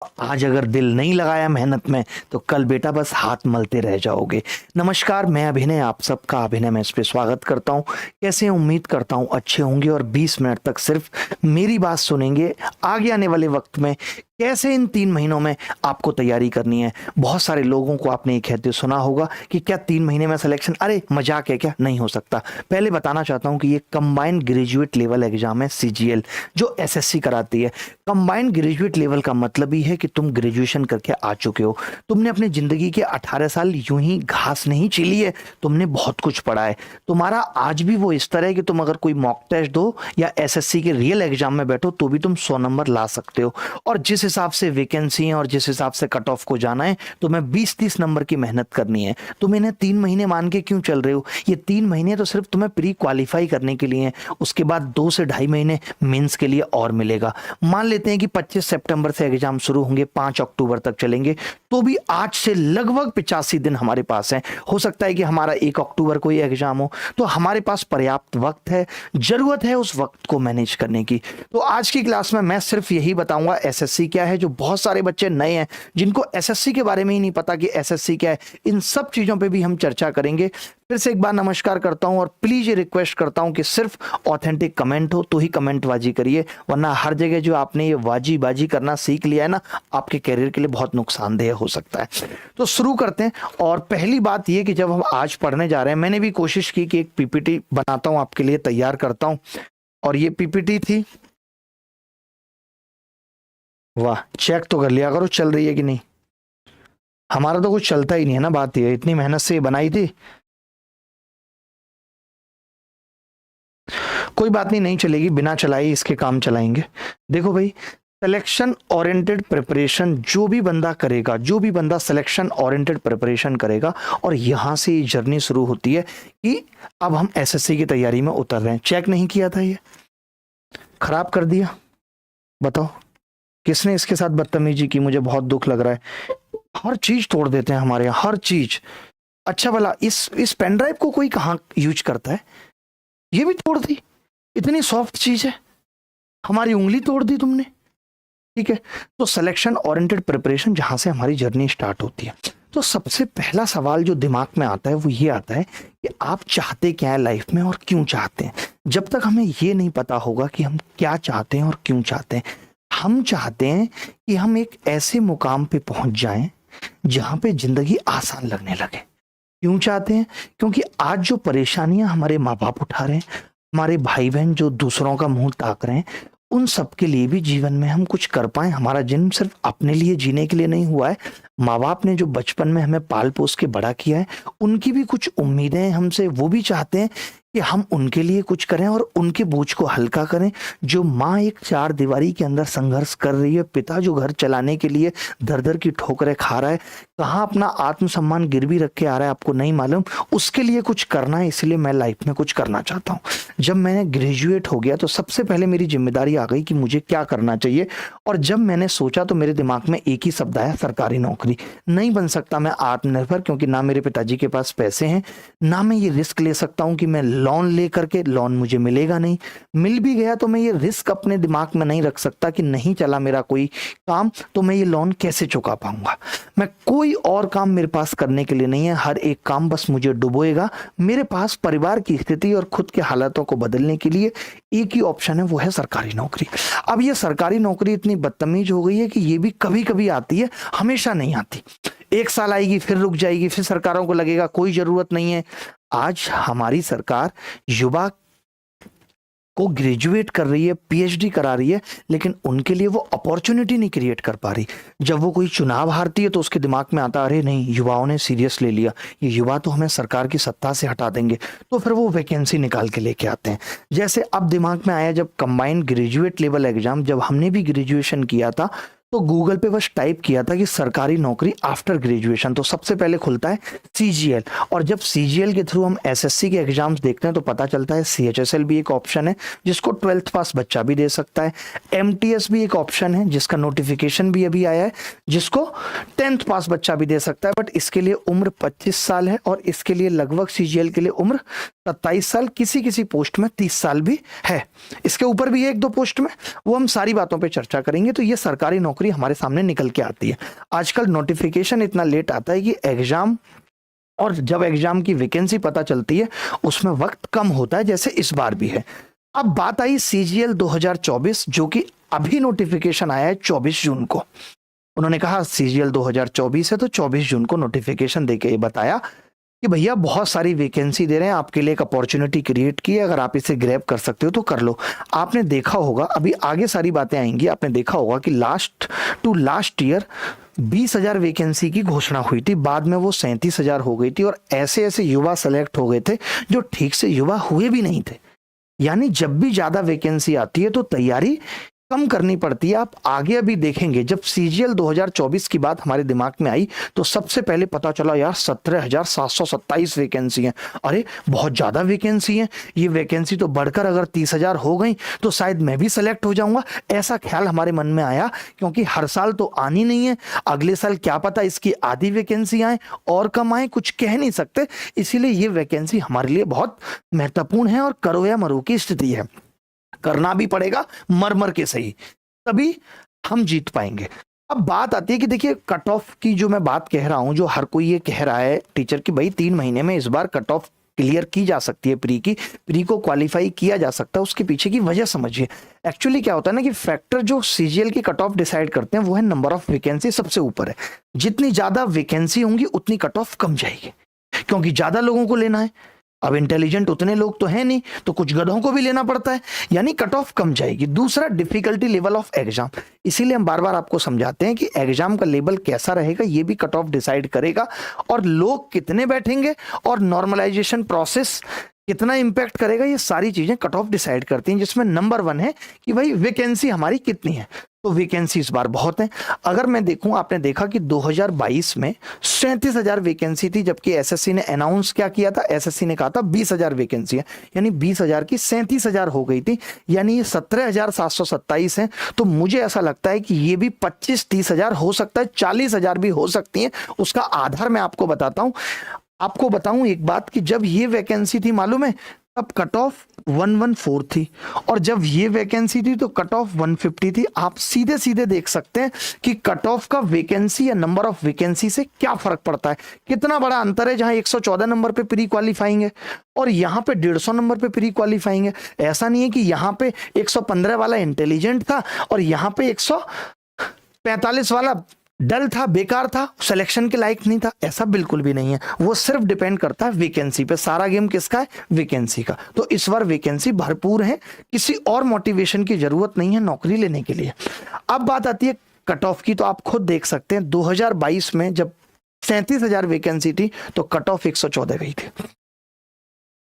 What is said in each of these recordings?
आज अगर दिल नहीं लगाया मेहनत में तो कल बेटा बस हाथ मलते रह जाओगे। नमस्कार, मैं अभिनय आप सबका अभिनय में इस पे स्वागत करता हूँ। कैसे हैं? उम्मीद करता हूँ अच्छे होंगे और 20 मिनट तक सिर्फ मेरी बात सुनेंगे। आगे आने वाले वक्त में कैसे इन 3 महीनों में आपको तैयारी करनी है। बहुत सारे लोगों को आपने ये कहते सुना होगा कि क्या 3 महीने में सिलेक्शन, अरे मजाक है क्या, नहीं हो सकता। पहले बताना चाहता हूँ कि ये कंबाइंड ग्रेजुएट लेवल एग्जाम है, सीजीएल, जो एसएससी कराती है। कंबाइंड ग्रेजुएट लेवल का मतलब ही है कि तुम ग्रेजुएशन करके आ चुके हो। तुमने अपनी जिंदगी के 18 साल यूं ही घास नहीं चीली है, तुमने बहुत कुछ पढ़ा है। तुम्हारा आज भी वो इस तरह है कि तुम अगर कोई मॉक टेस्ट दो या एसएससी के रियल एग्जाम में बैठो तो भी तुम 100 नंबर ला सकते हो। और जिस हिसाब से वैकेंसी है और जिस हिसाब से कट ऑफ को जाना है, तुम्हें 20-30 नंबर की मेहनत करनी है। तुम इन्हें 3 महीने मान के क्यों चल रहे हो? ये 3 महीने तो सिर्फ तुम्हें प्री क्वालिफाई करने के लिए हैं। उसके बाद 2 से 2.5 महीने मेंस के लिए और मिलेगा। मान लेते हैं कि 25 सितंबर से एग्जाम शुरू होंगे, 5 अक्टूबर तक चलेंगे, तो भी आज से लगभग 85 दिन हमारे पास हैं। हो सकता है कि हमारा 1 अक्टूबर को ही एग्जाम हो, तो हमारे पास पर्याप्त वक्त है। जरूरत है उस वक्त को मैनेज करने की। तो आज की क्लास में मैं सिर्फ यही बताऊंगा एसएससी क्या है। जो बहुत सारे बच्चे नए हैं जिनको एसएससी के बारे में ही नहीं पता कि एसएससी क्या है, इन सब चीजों पे भी हम चर्चा करेंगे। फिर से एक बार नमस्कार करता हूं और प्लीज ये रिक्वेस्ट करता हूं कि सिर्फ ऑथेंटिक कमेंट हो तो ही कमेंटबाजी करिए, वरना हर जगह जो आपने ये वाजी बाजी करना सीख लिया है ना, आपके करियर के लिए बहुत नुकसानदेह हो सकता है। तो शुरू करते हैं। और पहली बात ये कि जब हम आज पढ़ने जा रहे हैं, मैंने भी कोशिश की कि एक पीपीटी बनाता हूं, आपके लिए तैयार करता हूं। और ये पीपीटी थी, वाह, चेक तो कर लिया करो चल रही है कि नहीं। हमारा तो कुछ चलता ही नहीं है ना, बात ये इतनी मेहनत से ये बनाई थी। कोई बात नहीं, नहीं चलेगी, बिना चलाई इसके काम चलाएंगे। देखो भाई, सिलेक्शन ओरिएंटेड प्रिपरेशन जो भी बंदा करेगा, जो भी बंदा सिलेक्शन ओरिएंटेड प्रिपरेशन करेगा, और यहां से ये जर्नी शुरू होती है कि अब हम एसएससी की तैयारी में उतर रहे हैं। चेक नहीं किया था, ये खराब कर दिया, बताओ किसने इसके साथ बदतमीजी की? मुझे बहुत दुख लग रहा है। हर चीज तोड़ देते हैं हमारे यहाँ, हर चीज। अच्छा भला इस पेन ड्राइव को कोई कहाँ यूज करता है? ये भी तोड़ दी, इतनी सॉफ्ट चीज है, हमारी उंगली तोड़ दी तुमने। ठीक है, तो सिलेक्शन ओरिएंटेड प्रिपरेशन जहां से हमारी जर्नी स्टार्ट होती है, तो सबसे पहला सवाल जो दिमाग में आता है वो ये आता है कि आप चाहते क्या है लाइफ में और क्यों चाहते हैं। जब तक हमें ये नहीं पता होगा कि हम क्या चाहते हैं और क्यों चाहते हैं, हम चाहते हैं कि हम एक ऐसे मुकाम पे पहुंच जाएं जहां पे जिंदगी आसान लगने लगे। क्यों चाहते हैं? क्योंकि आज जो परेशानियां हमारे माँ बाप उठा रहे हैं, हमारे भाई बहन जो दूसरों का मुंह ताक रहे हैं, उन सब के लिए भी जीवन में हम कुछ कर पाए। हमारा जन्म सिर्फ अपने लिए जीने के लिए नहीं हुआ है। माँ बाप ने जो बचपन में हमें पाल पोस के बड़ा किया है, उनकी भी कुछ उम्मीदें हैं हमसे। वो भी चाहते हैं कि हम उनके लिए कुछ करें और उनके बोझ को हल्का करें। जो माँ एक 4 दीवारी के अंदर संघर्ष कर रही है, पिता जो घर चलाने के लिए दर दर की ठोकरें खा रहा है, कहाँ अपना आत्मसम्मान गिरवी रख के आ रहा है आपको नहीं मालूम, उसके लिए कुछ करना है। इसलिए मैं लाइफ में कुछ करना चाहता हूँ। जब मैंने ग्रेजुएट हो गया तो सबसे पहले मेरी जिम्मेदारी आ गई कि मुझे क्या करना चाहिए। और जब मैंने सोचा तो मेरे दिमाग में एक ही शब्द आया, सरकारी नौकरी। नहीं बन सकता मैं आत्मनिर्भर, क्योंकि ना मेरे पिताजी के पास पैसे हैं, ना मैं ये रिस्क ले सकता हूँ कि मैं लोन ले करके, लोन मुझे मिलेगा नहीं, मिल भी गया तो मैं ये रिस्क अपने दिमाग में नहीं रख सकता कि नहीं चला मेरा कोई काम तो मैं ये लोन कैसे चुका पाऊंगा। मैं कोई और काम मेरे पास करने के लिए नहीं है, हर एक काम बस मुझे डुबोएगा। मेरे पास परिवार की स्थिति और खुद के हालातों को बदलने के लिए एक ही ऑप्शन है, वो है सरकारी नौकरी। अब ये सरकारी नौकरी इतनी बदतमीज हो गई है कि ये भी कभी कभी आती है, हमेशा नहीं आती। 1 साल आएगी, फिर रुक जाएगी, फिर सरकारों को लगेगा कोई जरूरत नहीं है। आज हमारी सरकार युवा को ग्रेजुएट कर रही है, पीएचडी करा रही है, लेकिन उनके लिए वो अपॉर्चुनिटी नहीं क्रिएट कर पा रही। जब वो कोई चुनाव हारती है तो उसके दिमाग में आता, अरे नहीं, युवाओं ने सीरियस ले लिया, ये युवा तो हमें सरकार की सत्ता से हटा देंगे, तो फिर वो वैकेंसी निकाल के लेके आते हैं। जैसे अब दिमाग में आया, जब कंबाइंड ग्रेजुएट लेवल एग्जाम, जब हमने भी ग्रेजुएशन किया था तो गूगल पे बस टाइप किया था कि सरकारी नौकरी आफ्टर ग्रेजुएशन, तो सबसे पहले खुलता है सीजीएल। और जब सीजीएल के थ्रू हम एसएससी के एग्जाम्स देखते हैं तो पता चलता है सीएचएसएल भी एक ऑप्शन है जिसको 12th पास बच्चा भी दे सकता है। एमटीएस भी एक ऑप्शन है जिसका नोटिफिकेशन भी अभी आया है, जिसको 10th पास बच्चा भी दे सकता है। बट इसके लिए उम्र 25 साल है और इसके लिए लगभग सीजीएल के लिए उम्र 27 साल, किसी किसी पोस्ट में 30 साल भी है, इसके ऊपर भी है एक दो पोस्ट में, वो हम सारी बातों पे चर्चा करेंगे। तो ये सरकारी नौकरी हमारे सामने निकल के आती है। आजकल नोटिफिकेशन इतना लेट आता है कि एग्जाम, और जब एग्जाम की वैकेंसी पता चलती है उसमें वक्त कम होता है, जैसे इस बार भी है। अब बात आई सीजीएल 2024, जो कि अभी नोटिफिकेशन आया है 24 जून को। उन्होंने कहा सीजीएल 2024 है, तो 24 जून को नोटिफिकेशन देके ये बताया कि भैया बहुत सारी वैकेंसी दे रहे हैं, आपके लिए एक अपॉर्चुनिटी क्रिएट की है, अगर आप इसे ग्रैब कर सकते हो तो कर लो। आपने देखा होगा, अभी आगे सारी बातें आएंगी, आपने देखा होगा कि last to last year 20,000 vacancy की घोषणा हुई थी, बाद में वो 37,000 हो गई थी, और ऐसे ऐसे युवा सेलेक्ट हो गए थे जो ठीक से युवा हुए भी नहीं थे। यानी जब भी ज्यादा वैकेंसी आती है तो तैयारी कम करनी पड़ती है। आप आगे अभी देखेंगे, जब सीजीएल 2024 की बात हमारे दिमाग में आई तो सबसे पहले पता चला यार 17,727 वैकेंसी हैं। अरे बहुत ज्यादा वैकेंसी हैं, ये वैकेंसी तो बढ़कर अगर 30,000 हो गई तो शायद मैं भी सेलेक्ट हो जाऊंगा, ऐसा ख्याल हमारे मन में आया। क्योंकि हर साल तो आनी नहीं है, अगले साल क्या पता इसकी आधी वैकेंसी आए और कम आए, कुछ कह नहीं सकते। इसीलिए ये वैकेंसी हमारे लिए बहुत महत्वपूर्ण है और करो या मरो की स्थिति है, करना भी पड़ेगा मर मर के सही, तभी हम जीत पाएंगे। अब बात आती है कि देखिए कट ऑफ की जो मैं बात कह रहा हूं, जो हर कोई ये कह रहा है टीचर की भाई 3 महीने में इस बार कट ऑफ क्लियर की जा सकती है, प्री को क्वालिफाई किया जा सकता है, उसके पीछे की वजह समझिए। एक्चुअली क्या होता है ना कि फैक्टर जो सीजीएल की कट ऑफ डिसाइड करते हैं वो है नंबर ऑफ वैकेंसी, सबसे ऊपर है। जितनी ज्यादा वैकेंसी होंगी उतनी कट ऑफ कम जाएगी, क्योंकि ज्यादा लोगों को लेना है। अब इंटेलिजेंट उतने लोग तो है नहीं, तो कुछ गधों को भी लेना पड़ता है, यानी कट ऑफ कम जाएगी। दूसरा डिफिकल्टी लेवल ऑफ एग्जाम, इसीलिए हम बार बार आपको समझाते हैं कि एग्जाम का लेवल कैसा रहेगा ये भी कट ऑफ डिसाइड करेगा, और लोग कितने बैठेंगे और नॉर्मलाइजेशन प्रोसेस कितना इंपैक्ट करेगा, ये सारी चीजें कट ऑफ डिसाइड करती हैं। जिसमें नंबर 1 है कि भाई वैकेंसी हमारी कितनी है, तो वैकेंसी इस बार बहुत है। अगर मैं देखूं, आपने देखा कि 2022 में 37,000 वैकेंसी थी, जबकि एसएससी ने अनाउंस क्या किया था, एसएससी ने कहा था 20,000 वैकेंसी है, यानी 20,000 की 37,000 हो गई थी, यानी ये 17,727 है। तो मुझे ऐसा लगता है कि ये भी 25-30 हजार हो सकता है, 40,000 भी हो सकती है। उसका आधार मैं आपको बताता हूं। आपको बताऊं एक बात कि जब ये वैकेंसी थी मालूम है, तब कट ऑफ 114 थी, और जब ये वैकेंसी थी तो कट ऑफ 150 थी। आप सीधे सीधे देख सकते हैं कि कट ऑफ का वैकेंसी या नंबर ऑफ वैकेंसी से क्या फर्क पड़ता है, कितना बड़ा अंतर है। जहां 114 नंबर पे प्री क्वालिफाइंग है और यहां पे 150 नंबर पे प्री क्वालिफाइंग है। ऐसा नहीं है कि यहां पे 115 वाला इंटेलिजेंट था और यहां पे 145 वाला डल था, बेकार था, सिलेक्शन के लायक नहीं था, ऐसा बिल्कुल भी नहीं है। वो सिर्फ डिपेंड करता है वैकेंसी पे। सारा गेम किसका है, वैकेंसी का। तो इस बार वैकेंसी भरपूर है, किसी और मोटिवेशन की जरूरत नहीं है नौकरी लेने के लिए। अब बात आती है कट ऑफ की, तो आप खुद देख सकते हैं 2022 में जब 37,000 वैकेंसी थी तो कट ऑफ 114 गई थी।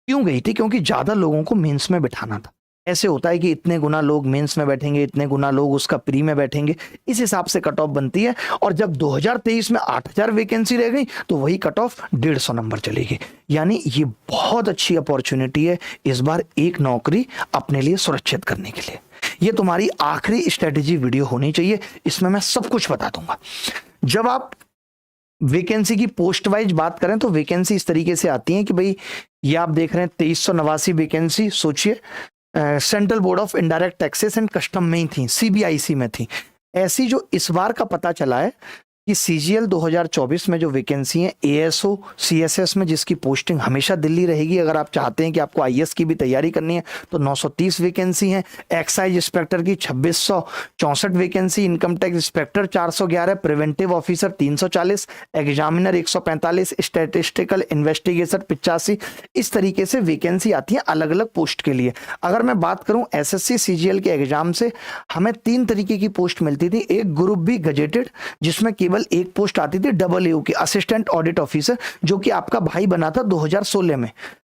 क्यों गई थी? क्योंकि ज्यादा लोगों को मेंस में बिठाना था। ऐसे होता है कि इतने गुना लोग मेंस में बैठेंगे, इतने गुना लोग उसका प्री में बैठेंगे, इस हिसाब से कट ऑफ बनती है। और जब 2023 में 8,000 वैकेंसी रह गई तो वही कट ऑफ 150 नंबर चलेगी। यानी ये बहुत अच्छी अपॉर्चुनिटी है इस बार एक नौकरी अपने लिए सुरक्षित करने के लिए। ये तुम्हारी आखिरी स्ट्रेटेजी वीडियो होनी चाहिए, इसमें मैं सब कुछ बता दूंगा। जब आप वैकेंसी की पोस्ट वाइज बात करें तो वैकेंसी इस तरीके से आती है कि भाई ये आप देख रहे हैं 2389 वैकेंसी। सोचिए central board of indirect taxes and custom में ही थी, सीबीआईसी में थी। ऐसी जो इस बार का पता चला है कि सीजीएल 2024 में जो वैकेंसी है एएसओ सीएसएस में, जिसकी पोस्टिंग हमेशा दिल्ली रहेगी। अगर आप चाहते हैं कि आपको आईएएस की भी तैयारी करनी है तो 930 वैकेंसी है। एक्साइज इंस्पेक्टर की 2664 vacancy, income tax inspector 411, preventive officer 340, examiner 145, statistical investigator 85। इस तरीके से वैकेंसी आती है अलग अलग पोस्ट के लिए। अगर मैं बात करूं एसएससी सीजीएल के एग्जाम से, हमें 3 तरीके की पोस्ट मिलती थी। एक ग्रुप बी गजेटेड, जिसमें केवल एक पोस्ट आती थी AAU की, असिस्टेंट ऑडिट ऑफिसर, जो कि आपका भाई बना था 2016 में।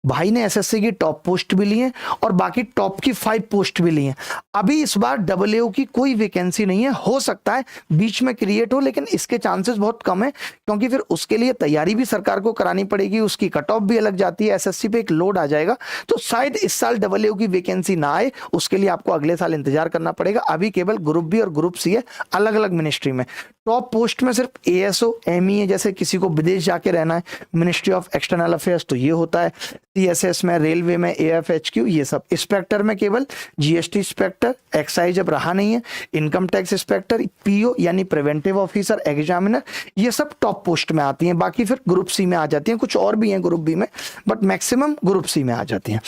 भाई ने एसएससी की टॉप पोस्ट भी ली है और बाकी टॉप की 5 पोस्ट भी ली हैं। अभी इस बार AAU की कोई वैकेंसी नहीं है। हो सकता है बीच में क्रिएट हो, लेकिन इसके चांसेस बहुत कम है, क्योंकि फिर उसके लिए तैयारी भी सरकार को करानी पड़ेगी, उसकी कट ऑफ भी अलग जाती है, एसएससी पे एक लोड आ जाएगा। तो शायद इस साल AAU की वैकेंसी ना आए, उसके लिए आपको अगले साल इंतजार करना पड़ेगा। अभी केवल ग्रुप बी और ग्रुप सी है, अलग अलग मिनिस्ट्री में। टॉप पोस्ट में सिर्फ एएसओ एमईए जैसे किसी को विदेश जाके रहना है, मिनिस्ट्री ऑफ एक्सटर्नल अफेयर्स तो ये होता है, सीएसएस में, रेलवे में एएफएचक्यू, ये सब। इंस्पेक्टर में केवल जीएसटी इंस्पेक्टर, एक्साइज अब रहा नहीं है, इनकम टैक्स इंस्पेक्टर, पीओ यानी प्रिवेंटिव ऑफिसर, एग्जामिनर, ये सब टॉप पोस्ट में आती हैं। बाकी फिर ग्रुप सी में आ जाती हैं, कुछ और भी हैं ग्रुप बी में, बट मैक्सिमम ग्रुप सी में आ जाती हैं।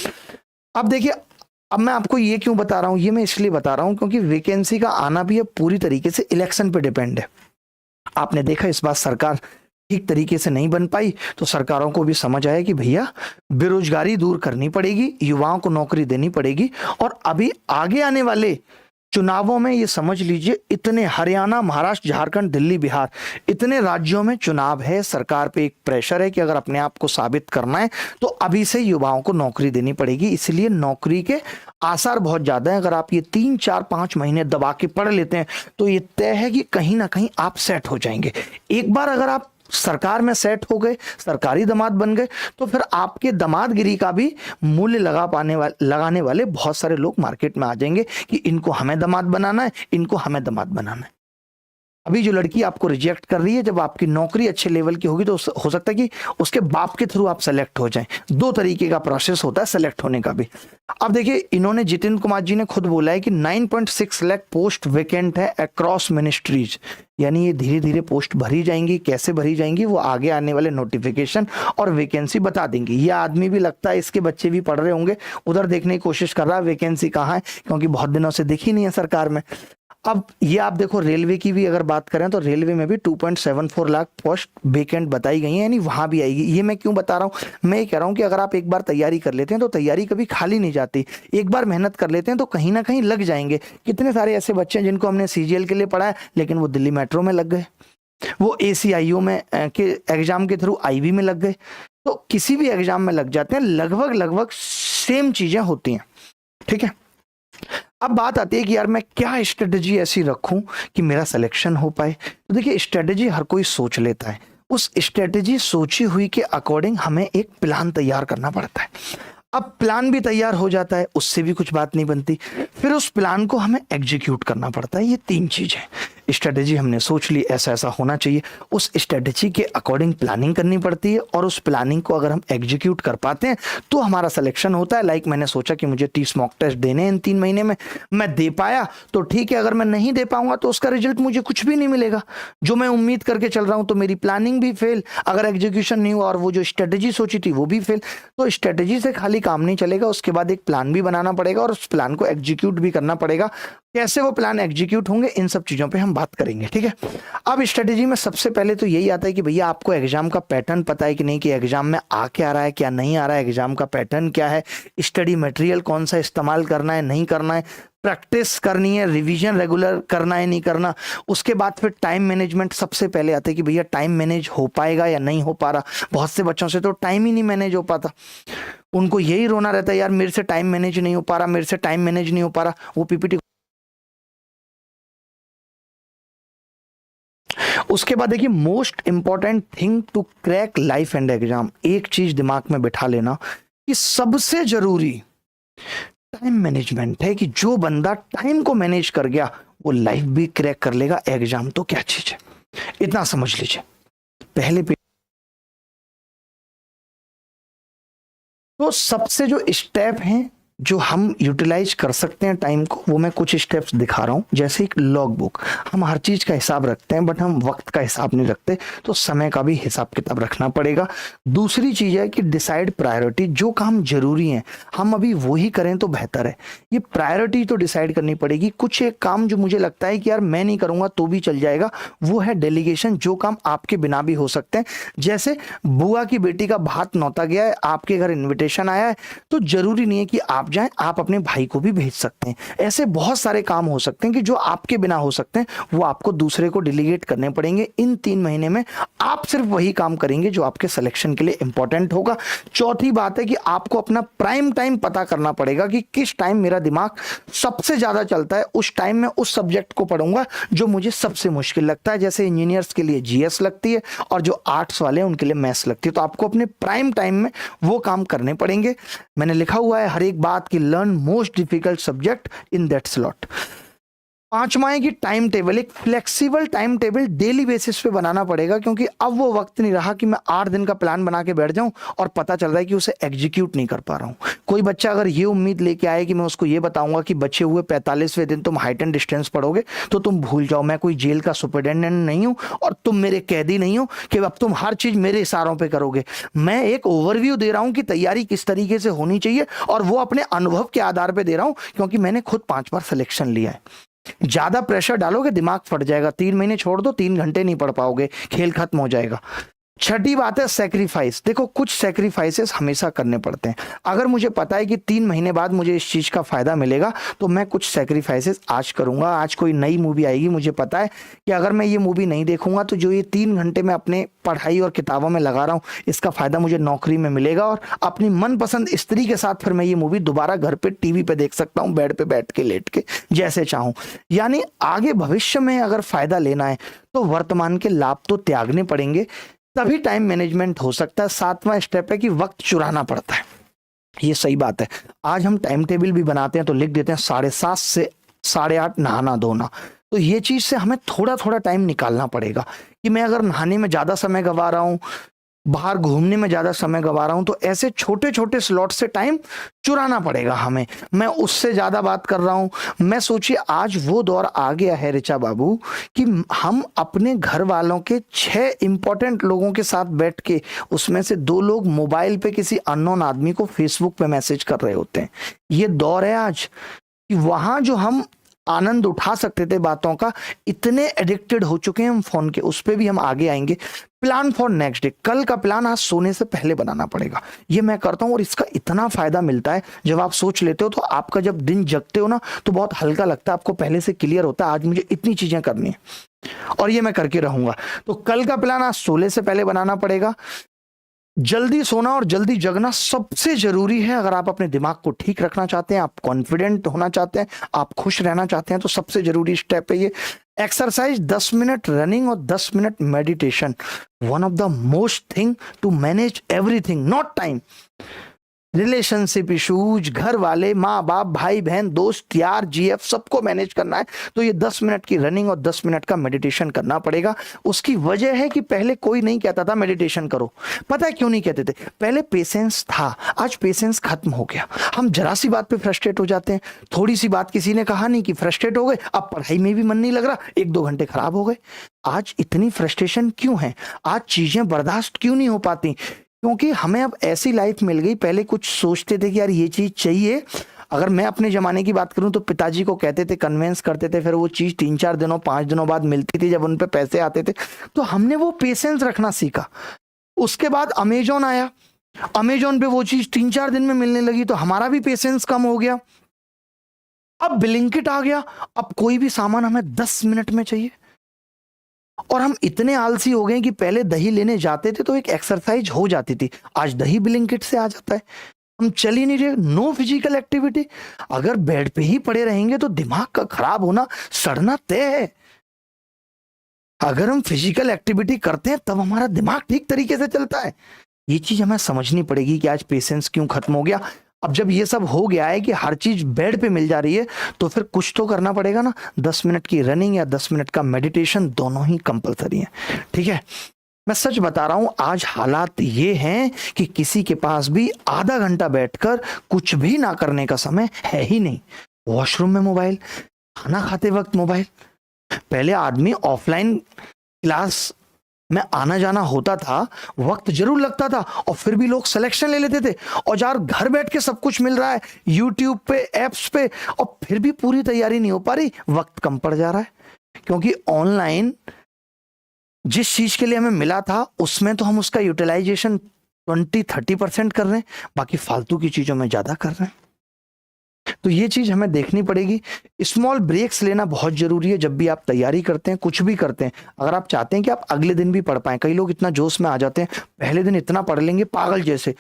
अब देखिए, अब मैं आपको ये क्यों बता रहा हूं, ये मैं इसलिए बता रहा हूं क्योंकि वैकेंसी का आना भी अब पूरी तरीके से इलेक्शन पे डिपेंड है। आपने देखा इस बार सरकार ठीक तरीके से नहीं बन पाई, तो सरकारों को भी समझ आया कि भैया बेरोजगारी दूर करनी पड़ेगी, युवाओं को नौकरी देनी पड़ेगी। और अभी आगे आने वाले चुनावों में ये समझ लीजिए, इतने हरियाणा, महाराष्ट्र, झारखंड, दिल्ली, बिहार, इतने राज्यों में चुनाव है, सरकार पे एक प्रेशर है कि अगर अपने आप को साबित करना है तो अभी से युवाओं को नौकरी देनी पड़ेगी। इसलिए नौकरी के आसार बहुत ज्यादा है। अगर आप ये 3, 4, 5 महीने दबा के पढ़ लेते हैं तो ये तय है कि कहीं ना कहीं आप सेट हो जाएंगे। एक बार अगर आप सरकार में सेट हो गए, सरकारी दामाद बन गए, तो फिर आपके दामादगिरी का भी मूल्य लगाने वाले बहुत सारे लोग मार्केट में आ जाएंगे कि इनको हमें दामाद बनाना है, इनको हमें दामाद बनाना है। अभी जो लड़की आपको रिजेक्ट कर रही है, जब आपकी नौकरी अच्छे लेवल की होगी तो हो सकता है कि उसके बाप के थ्रू आप सेलेक्ट हो जाएं। 2 तरीके का प्रोसेस होता है सेलेक्ट होने का भी। अब देखिए, इन्होंने, जितिन कुमार जी ने खुद बोला है कि 9.6 लाख पोस्ट वेकेंट है अक्रॉस मिनिस्ट्रीज, यानी ये धीरे धीरे पोस्ट भरी जाएंगी। कैसे भरी जाएंगी वो आगे आने वाले नोटिफिकेशन और वैकेंसी बता देंगे। ये आदमी भी लगता है इसके बच्चे भी पढ़ रहे होंगे, उधर देखने की कोशिश कर रहा है वैकेंसी कहाँ है, क्योंकि बहुत दिनों से दिखी नहीं है सरकार में। अब ये आप देखो, रेलवे की भी अगर बात करें तो रेलवे में भी 2.74 लाख पोस्ट वेकेंट बताई गई है, यानी वहां भी आएगी। ये मैं क्यों बता रहा हूं, मैं ये कह रहा हूं कि अगर आप एक बार तैयारी कर लेते हैं तो तैयारी कभी खाली नहीं जाती। एक बार मेहनत कर लेते हैं तो कहीं ना कहीं लग जाएंगे। कितने सारे ऐसे बच्चे हैं जिनको हमने सीजीएल के लिए पढ़ाया, लेकिन वो दिल्ली मेट्रो में लग गए, वो ACIO में के एग्जाम के थ्रू IB में लग गए। तो किसी भी एग्जाम में लग जाते हैं, लगभग सेम चीजें होती हैं, ठीक है। अब बात आती है कि यार मैं क्या स्ट्रेटजी ऐसी रखूं कि मेरा सिलेक्शन हो पाए। तो देखिए, स्ट्रेटजी हर कोई सोच लेता है, उस स्ट्रेटजी सोची हुई के अकॉर्डिंग हमें एक प्लान तैयार करना पड़ता है। अब प्लान भी तैयार हो जाता है, उससे भी कुछ बात नहीं बनती, फिर उस प्लान को हमें एग्जीक्यूट करना पड़ता है। ये 3 चीजें। स्ट्रेटजी हमने सोच ली, ऐसा ऐसा होना चाहिए, उस स्ट्रेटजी के अकॉर्डिंग प्लानिंग करनी पड़ती है, और उस प्लानिंग को अगर हम एग्जीक्यूट कर पाते हैं तो हमारा सिलेक्शन होता है। लाइक मैंने सोचा कि मुझे 30 मॉक टेस्ट देने हैं इन 3 महीने में, मैं दे पाया तो ठीक है, अगर मैं नहीं दे पाऊंगा तो उसका रिजल्ट मुझे कुछ भी नहीं मिलेगा। जो मैं उम्मीद करके चल रहा हूं तो मेरी प्लानिंग भी फेल, अगर एग्जीक्यूशन नहीं हुआ, और वो जो स्ट्रेटजी सोची थी वो भी फेल। तो स्ट्रेटजी से खाली काम नहीं चलेगा, उसके बाद एक प्लान भी बनाना पड़ेगा और उस प्लान को एग्जीक्यूट भी करना पड़ेगा। कैसे वो प्लान एग्जीक्यूट होंगे, इन सब चीजों पे हम बात करेंगे, ठीक है। अब स्ट्रेटजी में सबसे पहले तो यही आता है कि भैया आपको एग्जाम का पैटर्न पता है कि नहीं, कि एग्जाम में आ क्या रहा है, क्या नहीं आ रहा है, एग्जाम का पैटर्न क्या है, स्टडी मटेरियल कौन सा इस्तेमाल करना है, नहीं करना है, प्रैक्टिस करनी है, रिवीजन रेगुलर करना है, नहीं करना। उसके बाद फिर टाइम मैनेजमेंट सबसे पहले आता है कि भैया टाइम मैनेज हो पाएगा या नहीं हो पा रहा। बहुत से बच्चों से तो टाइम ही नहीं मैनेज हो पाता, उनको यही रोना रहता है, यार मेरे से टाइम मैनेज नहीं हो पा रहा, मेरे से टाइम मैनेज नहीं हो पा रहा। वो PPT। उसके बाद देखिए, most important thing to crack life and exam, एक चीज दिमाग में बिठा लेना कि सबसे जरूरी टाइम मैनेजमेंट है, कि जो बंदा टाइम को मैनेज कर गया वो लाइफ भी क्रैक कर लेगा। एग्जाम तो क्या चीज है, इतना समझ लीजिए। पहले तो सबसे जो स्टेप हैं जो हम यूटिलाइज कर सकते हैं टाइम को, वो मैं कुछ स्टेप्स दिखा रहा हूं। जैसे एक लॉग बुक, हम हर चीज का हिसाब रखते हैं बट हम वक्त का हिसाब नहीं रखते, तो समय का भी हिसाब किताब रखना पड़ेगा। दूसरी चीज है कि डिसाइड प्रायोरिटी, जो काम जरूरी है हम अभी वही करें तो बेहतर है। ये प्रायोरिटी तो डिसाइड करनी पड़ेगी। कुछ एक काम जो मुझे लगता है कि यार मैं नहीं करूंगा तो भी चल जाएगा, वो है डेलीगेशन, जो काम आपके बिना भी हो सकते हैं। जैसे बुआ की बेटी का भात नौता गया है, आपके घर इन्विटेशन आया है, तो जरूरी नहीं है कि आप जाएं, आप अपने भाई को भी भेज सकते हैं। ऐसे बहुत सारे काम हो सकते हैं कि जो आपके बिना हो सकते हैं, वो आपको दूसरे को डेलीगेट करने पड़ेंगे। इन 3 महीने में आप सिर्फ वही काम करेंगे जो आपके सिलेक्शन के लिए इंपॉर्टेंट होगा। चौथी बात है कि आपको अपना प्राइम टाइम पता करना पड़ेगा कि किस टाइम मेरा दिमाग सबसे ज्यादा चलता है, उस टाइम में उस सब्जेक्ट को पढ़ूंगा जो मुझे सबसे मुश्किल लगता है। जैसे इंजीनियर्स के लिए GS लगती है और जो आर्ट्स वाले हैं उनके लिए मैथ्स लगती है। तो आपको अपने प्राइम टाइम में वो काम करने पड़ेंगे। मैंने लिखा हुआ है हर एक बात कि learn most difficult subject in that slot. पांचवा है कि टाइम टेबल, एक flexible time table daily basis पे बनाना पड़ेगा, क्योंकि अब वो वक्त नहीं रहा कि मैं 8 दिन का प्लान बना के बैठ जाऊं और पता चल रहा है कि उसे एग्जीक्यूट नहीं कर पा रहा हूं। कोई बच्चा अगर ये उम्मीद लेके आए कि मैं उसको ये बताऊंगा कि बचे हुए 45वें दिन तुम हाइट एंड डिस्टेंस पढ़ोगे, तो तुम भूल जाओ, मैं कोई जेल का सुपरिटेंडेंट नहीं हूं और तुम मेरे कैदी नहीं हो कि अब तुम हर चीज मेरे इशारों पे करोगे। मैं एक ओवरव्यू दे रहा हूं कि तैयारी किस तरीके से होनी चाहिए, और वो अपने अनुभव के आधार पे दे रहा हूं, क्योंकि मैंने खुद 5 बार सिलेक्शन लिया है। ज्यादा प्रेशर डालोगे दिमाग फट जाएगा, 3 महीने छोड़ दो, 3 घंटे नहीं पढ़ पाओगे, खेल खत्म हो जाएगा। छठी बात है सेक्रीफाइस। देखो, कुछ सेक्रीफाइसेस हमेशा करने पड़ते हैं। अगर मुझे पता है कि 3 महीने बाद मुझे इस चीज का फायदा मिलेगा, तो मैं कुछ सेक्रीफाइसेस आज करूंगा। आज कोई नई मूवी आएगी, मुझे पता है कि अगर मैं ये मूवी नहीं देखूंगा तो जो ये 3 घंटे मैं अपने पढ़ाई और किताबों में लगा रहा हूँ, इसका फायदा मुझे नौकरी में मिलेगा, और अपनी मनपसंद स्त्री के साथ फिर मैं ये मूवी दोबारा घर पे टीवी पे देख सकता हूँ, बेड पे बैठ के, लेट के, जैसे चाहूं। यानी आगे भविष्य में अगर फायदा लेना है तो वर्तमान के लाभ तो त्यागने पड़ेंगे, तभी टाइम मैनेजमेंट हो सकता है। 7वां स्टेप है कि वक्त चुराना पड़ता है। ये सही बात है। आज हम टाइम टेबल भी बनाते हैं तो लिख देते हैं 7:30 से 8:30 नहाना धोना। तो ये चीज से हमें थोड़ा थोड़ा टाइम निकालना पड़ेगा कि मैं अगर नहाने में ज्यादा समय गंवा रहा हूं, बाहर घूमने में ज्यादा समय गंवा रहा हूं, तो ऐसे छोटे छोटे स्लॉट से टाइम चुराना पड़ेगा हमें। मैं उससे ज्यादा बात कर रहा हूं। मैं सोचिए, आज वो दौर आ गया है ऋचा बाबू कि हम अपने घर वालों के 6 इंपॉर्टेंट लोगों के साथ बैठ के उसमें से 2 लोग मोबाइल पे किसी अननोन आदमी को फेसबुक पे मैसेज कर रहे होते हैं। ये दौर है आज कि वहां जो हम आनंद उठा सकते थे बातों का, इतने एडिक्टेड हो चुके हैं हम फोन के। उस पे भी हम आगे आएंगे। प्लान फॉर नेक्स्ट डे, कल का प्लान आज सोने से पहले बनाना पड़ेगा। ये मैं करता हूं और इसका इतना फायदा मिलता है। जब आप सोच लेते हो तो आपका जब दिन जगते हो ना, तो बहुत हल्का लगता है, आपको पहले से क्लियर होता है आज मुझे इतनी चीजें करनी है और ये मैं करके रहूंगा। तो कल का प्लान आज सोने से पहले बनाना पड़ेगा। जल्दी सोना और जल्दी जगना सबसे जरूरी है। अगर आप अपने दिमाग को ठीक रखना चाहते हैं, आप कॉन्फिडेंट होना चाहते हैं, आप खुश रहना चाहते हैं, तो सबसे जरूरी स्टेप है ये एक्सरसाइज, 10 मिनट रनिंग और 10 minute meditation. One of the most thing to manage everything, not time. Relationship issues, घर वाले, माँ बाप, भाई बहन, दोस्त यार, जीएफ, सबको मैनेज करना है, तो ये 10 मिनट की रनिंग और 10 मिनट का मेडिटेशन करना पड़ेगा। उसकी वजह है कि पहले कोई नहीं कहता था मेडिटेशन करो। पता है क्यों नहीं कहते थे? पहले पेशेंस था, आज पेशेंस खत्म हो गया। हम जरा सी बात पे फ्रस्ट्रेट हो जाते हैं। थोड़ी सी बात किसी ने कहा नहीं कि फ्रस्ट्रेट हो गए, अब पढ़ाई में भी मन नहीं लग रहा, 1-2 घंटे खराब हो गए। आज इतनी फ्रस्ट्रेशन क्यों है? आज चीजें बर्दाश्त क्यों नहीं हो पाती? क्योंकि हमें अब ऐसी लाइफ मिल गई। पहले कुछ सोचते थे कि यार ये चीज चाहिए। अगर मैं अपने जमाने की बात करूं तो पिताजी को कहते थे, कन्वेंस करते थे, फिर वो चीज 3-4 दिनों 5 दिनों बाद मिलती थी जब उन पे पैसे आते थे। तो हमने वो पेशेंस रखना सीखा। उसके बाद अमेजोन आया, अमेजोन पे वो चीज 3-4 दिन में मिलने लगी, तो हमारा भी पेशेंस कम हो गया। अब ब्लिंकिट आ गया, अब कोई भी सामान हमें 10 मिनट में चाहिए। और हम इतने आलसी हो गए कि पहले दही लेने जाते थे तो एक एक्सरसाइज हो जाती थी, आज दही ब्लिंकिट से आ जाता है। हम चल ही नहीं रहे, नो फिजिकल एक्टिविटी। अगर बेड पे ही पड़े रहेंगे तो दिमाग का खराब होना, सड़ना तय है। अगर हम फिजिकल एक्टिविटी करते हैं तब हमारा दिमाग ठीक तरीके से चलता है। ये चीज हमें समझनी पड़ेगी कि आज पेशेंस क्यों खत्म हो गया। अब जब ये सब हो गया है कि हर चीज बेड पे मिल जा रही है, तो फिर कुछ तो करना पड़ेगा ना। 10 मिनट की रनिंग या 10 मिनट का मेडिटेशन, दोनों ही कंपलसरी है। ठीक है, मैं सच बता रहा हूं, आज हालात ये हैं कि किसी के पास भी आधा घंटा बैठकर कुछ भी ना करने का समय है ही नहीं। वॉशरूम में मोबाइल, खाना खाते वक्त मोबाइल। पहले आदमी ऑफलाइन क्लास में आना जाना होता था, वक्त जरूर लगता था, और फिर भी लोग सिलेक्शन ले लेते थे। और यार घर बैठ के सब कुछ मिल रहा है यूट्यूब पे, एप्स पे, और फिर भी पूरी तैयारी नहीं हो पा रही, वक्त कम पड़ जा रहा है। क्योंकि ऑनलाइन जिस चीज के लिए हमें मिला था उसमें तो हम उसका यूटिलाइजेशन 20-30% कर रहे हैं, बाकी फालतू की चीजों में ज्यादा कर रहे हैं। तो ये चीज हमें देखनी पड़ेगी। स्मॉल ब्रेक्स लेना बहुत जरूरी है जब भी आप तैयारी करते हैं, कुछ भी करते हैं। अगर आप चाहते हैं कि आप अगले दिन भी पढ़ पाएं, कई लोग इतना जोश में आ जाते हैं, पहले दिन इतना पढ़ लेंगे पागल जैसे।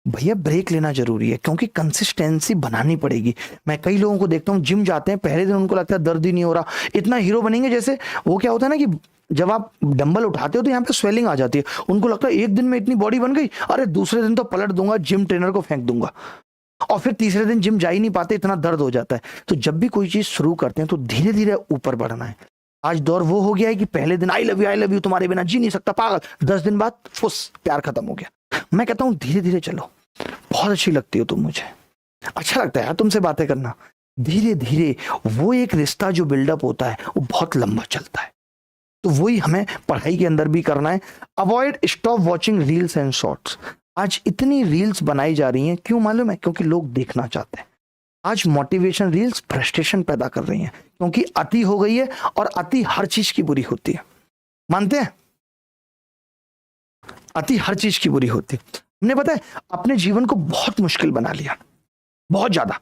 भैया ब्रेक लेना जरूरी है, क्योंकि कंसिस्टेंसी बनानी पड़ेगी। मैं कई लोगों को देखता हूँ, जिम जाते हैं, पहले दिन उनको लगता है दर्द ही नहीं हो रहा, इतना हीरो बनेंगे जैसे। वो क्या होता है ना कि जब आप डंबल उठाते हो तो यहाँ पे स्वेलिंग आ जाती है, उनको लगता है एक दिन में इतनी बॉडी बन गई, अरे दूसरे दिन तो पलट दूंगा, जिम ट्रेनर को फेंक दूंगा। और फिर तीसरे दिन जिम जा ही नहीं पाते, इतना दर्द हो जाता है। तो जब भी कोई चीज शुरू करते हैं तो धीरे धीरे ऊपर बढ़ना है। आज दौर वो हो गया है कि पहले दिन आई लव यू तुम्हारे बिना जी नहीं सकता पागल, 10 दिन बाद फुस प्यार खत्म हो गया। मैं कहता हूं धीरे धीरे चलो, बहुत अच्छी लगती हो तुम मुझे, अच्छा लगता है यार तुमसे बातें करना। धीरे धीरे वो एक रिश्ता जो बिल्डअप होता है वो बहुत लंबा चलता है। तो वही हमें पढ़ाई के अंदर भी करना है। Avoid stop watching reels and shorts. आज इतनी रील्स बनाई जा रही हैं, क्यों मालूम है? क्योंकि लोग देखना चाहते हैं। आज मोटिवेशन रील्स फ्रस्ट्रेशन पैदा कर रही हैं, क्योंकि अति हो गई है, और अति हर चीज की बुरी होती है, मानते हैं? अति हर चीज की बुरी होती है। हमने पता है अपने जीवन को बहुत मुश्किल बना लिया, बहुत ज्यादा।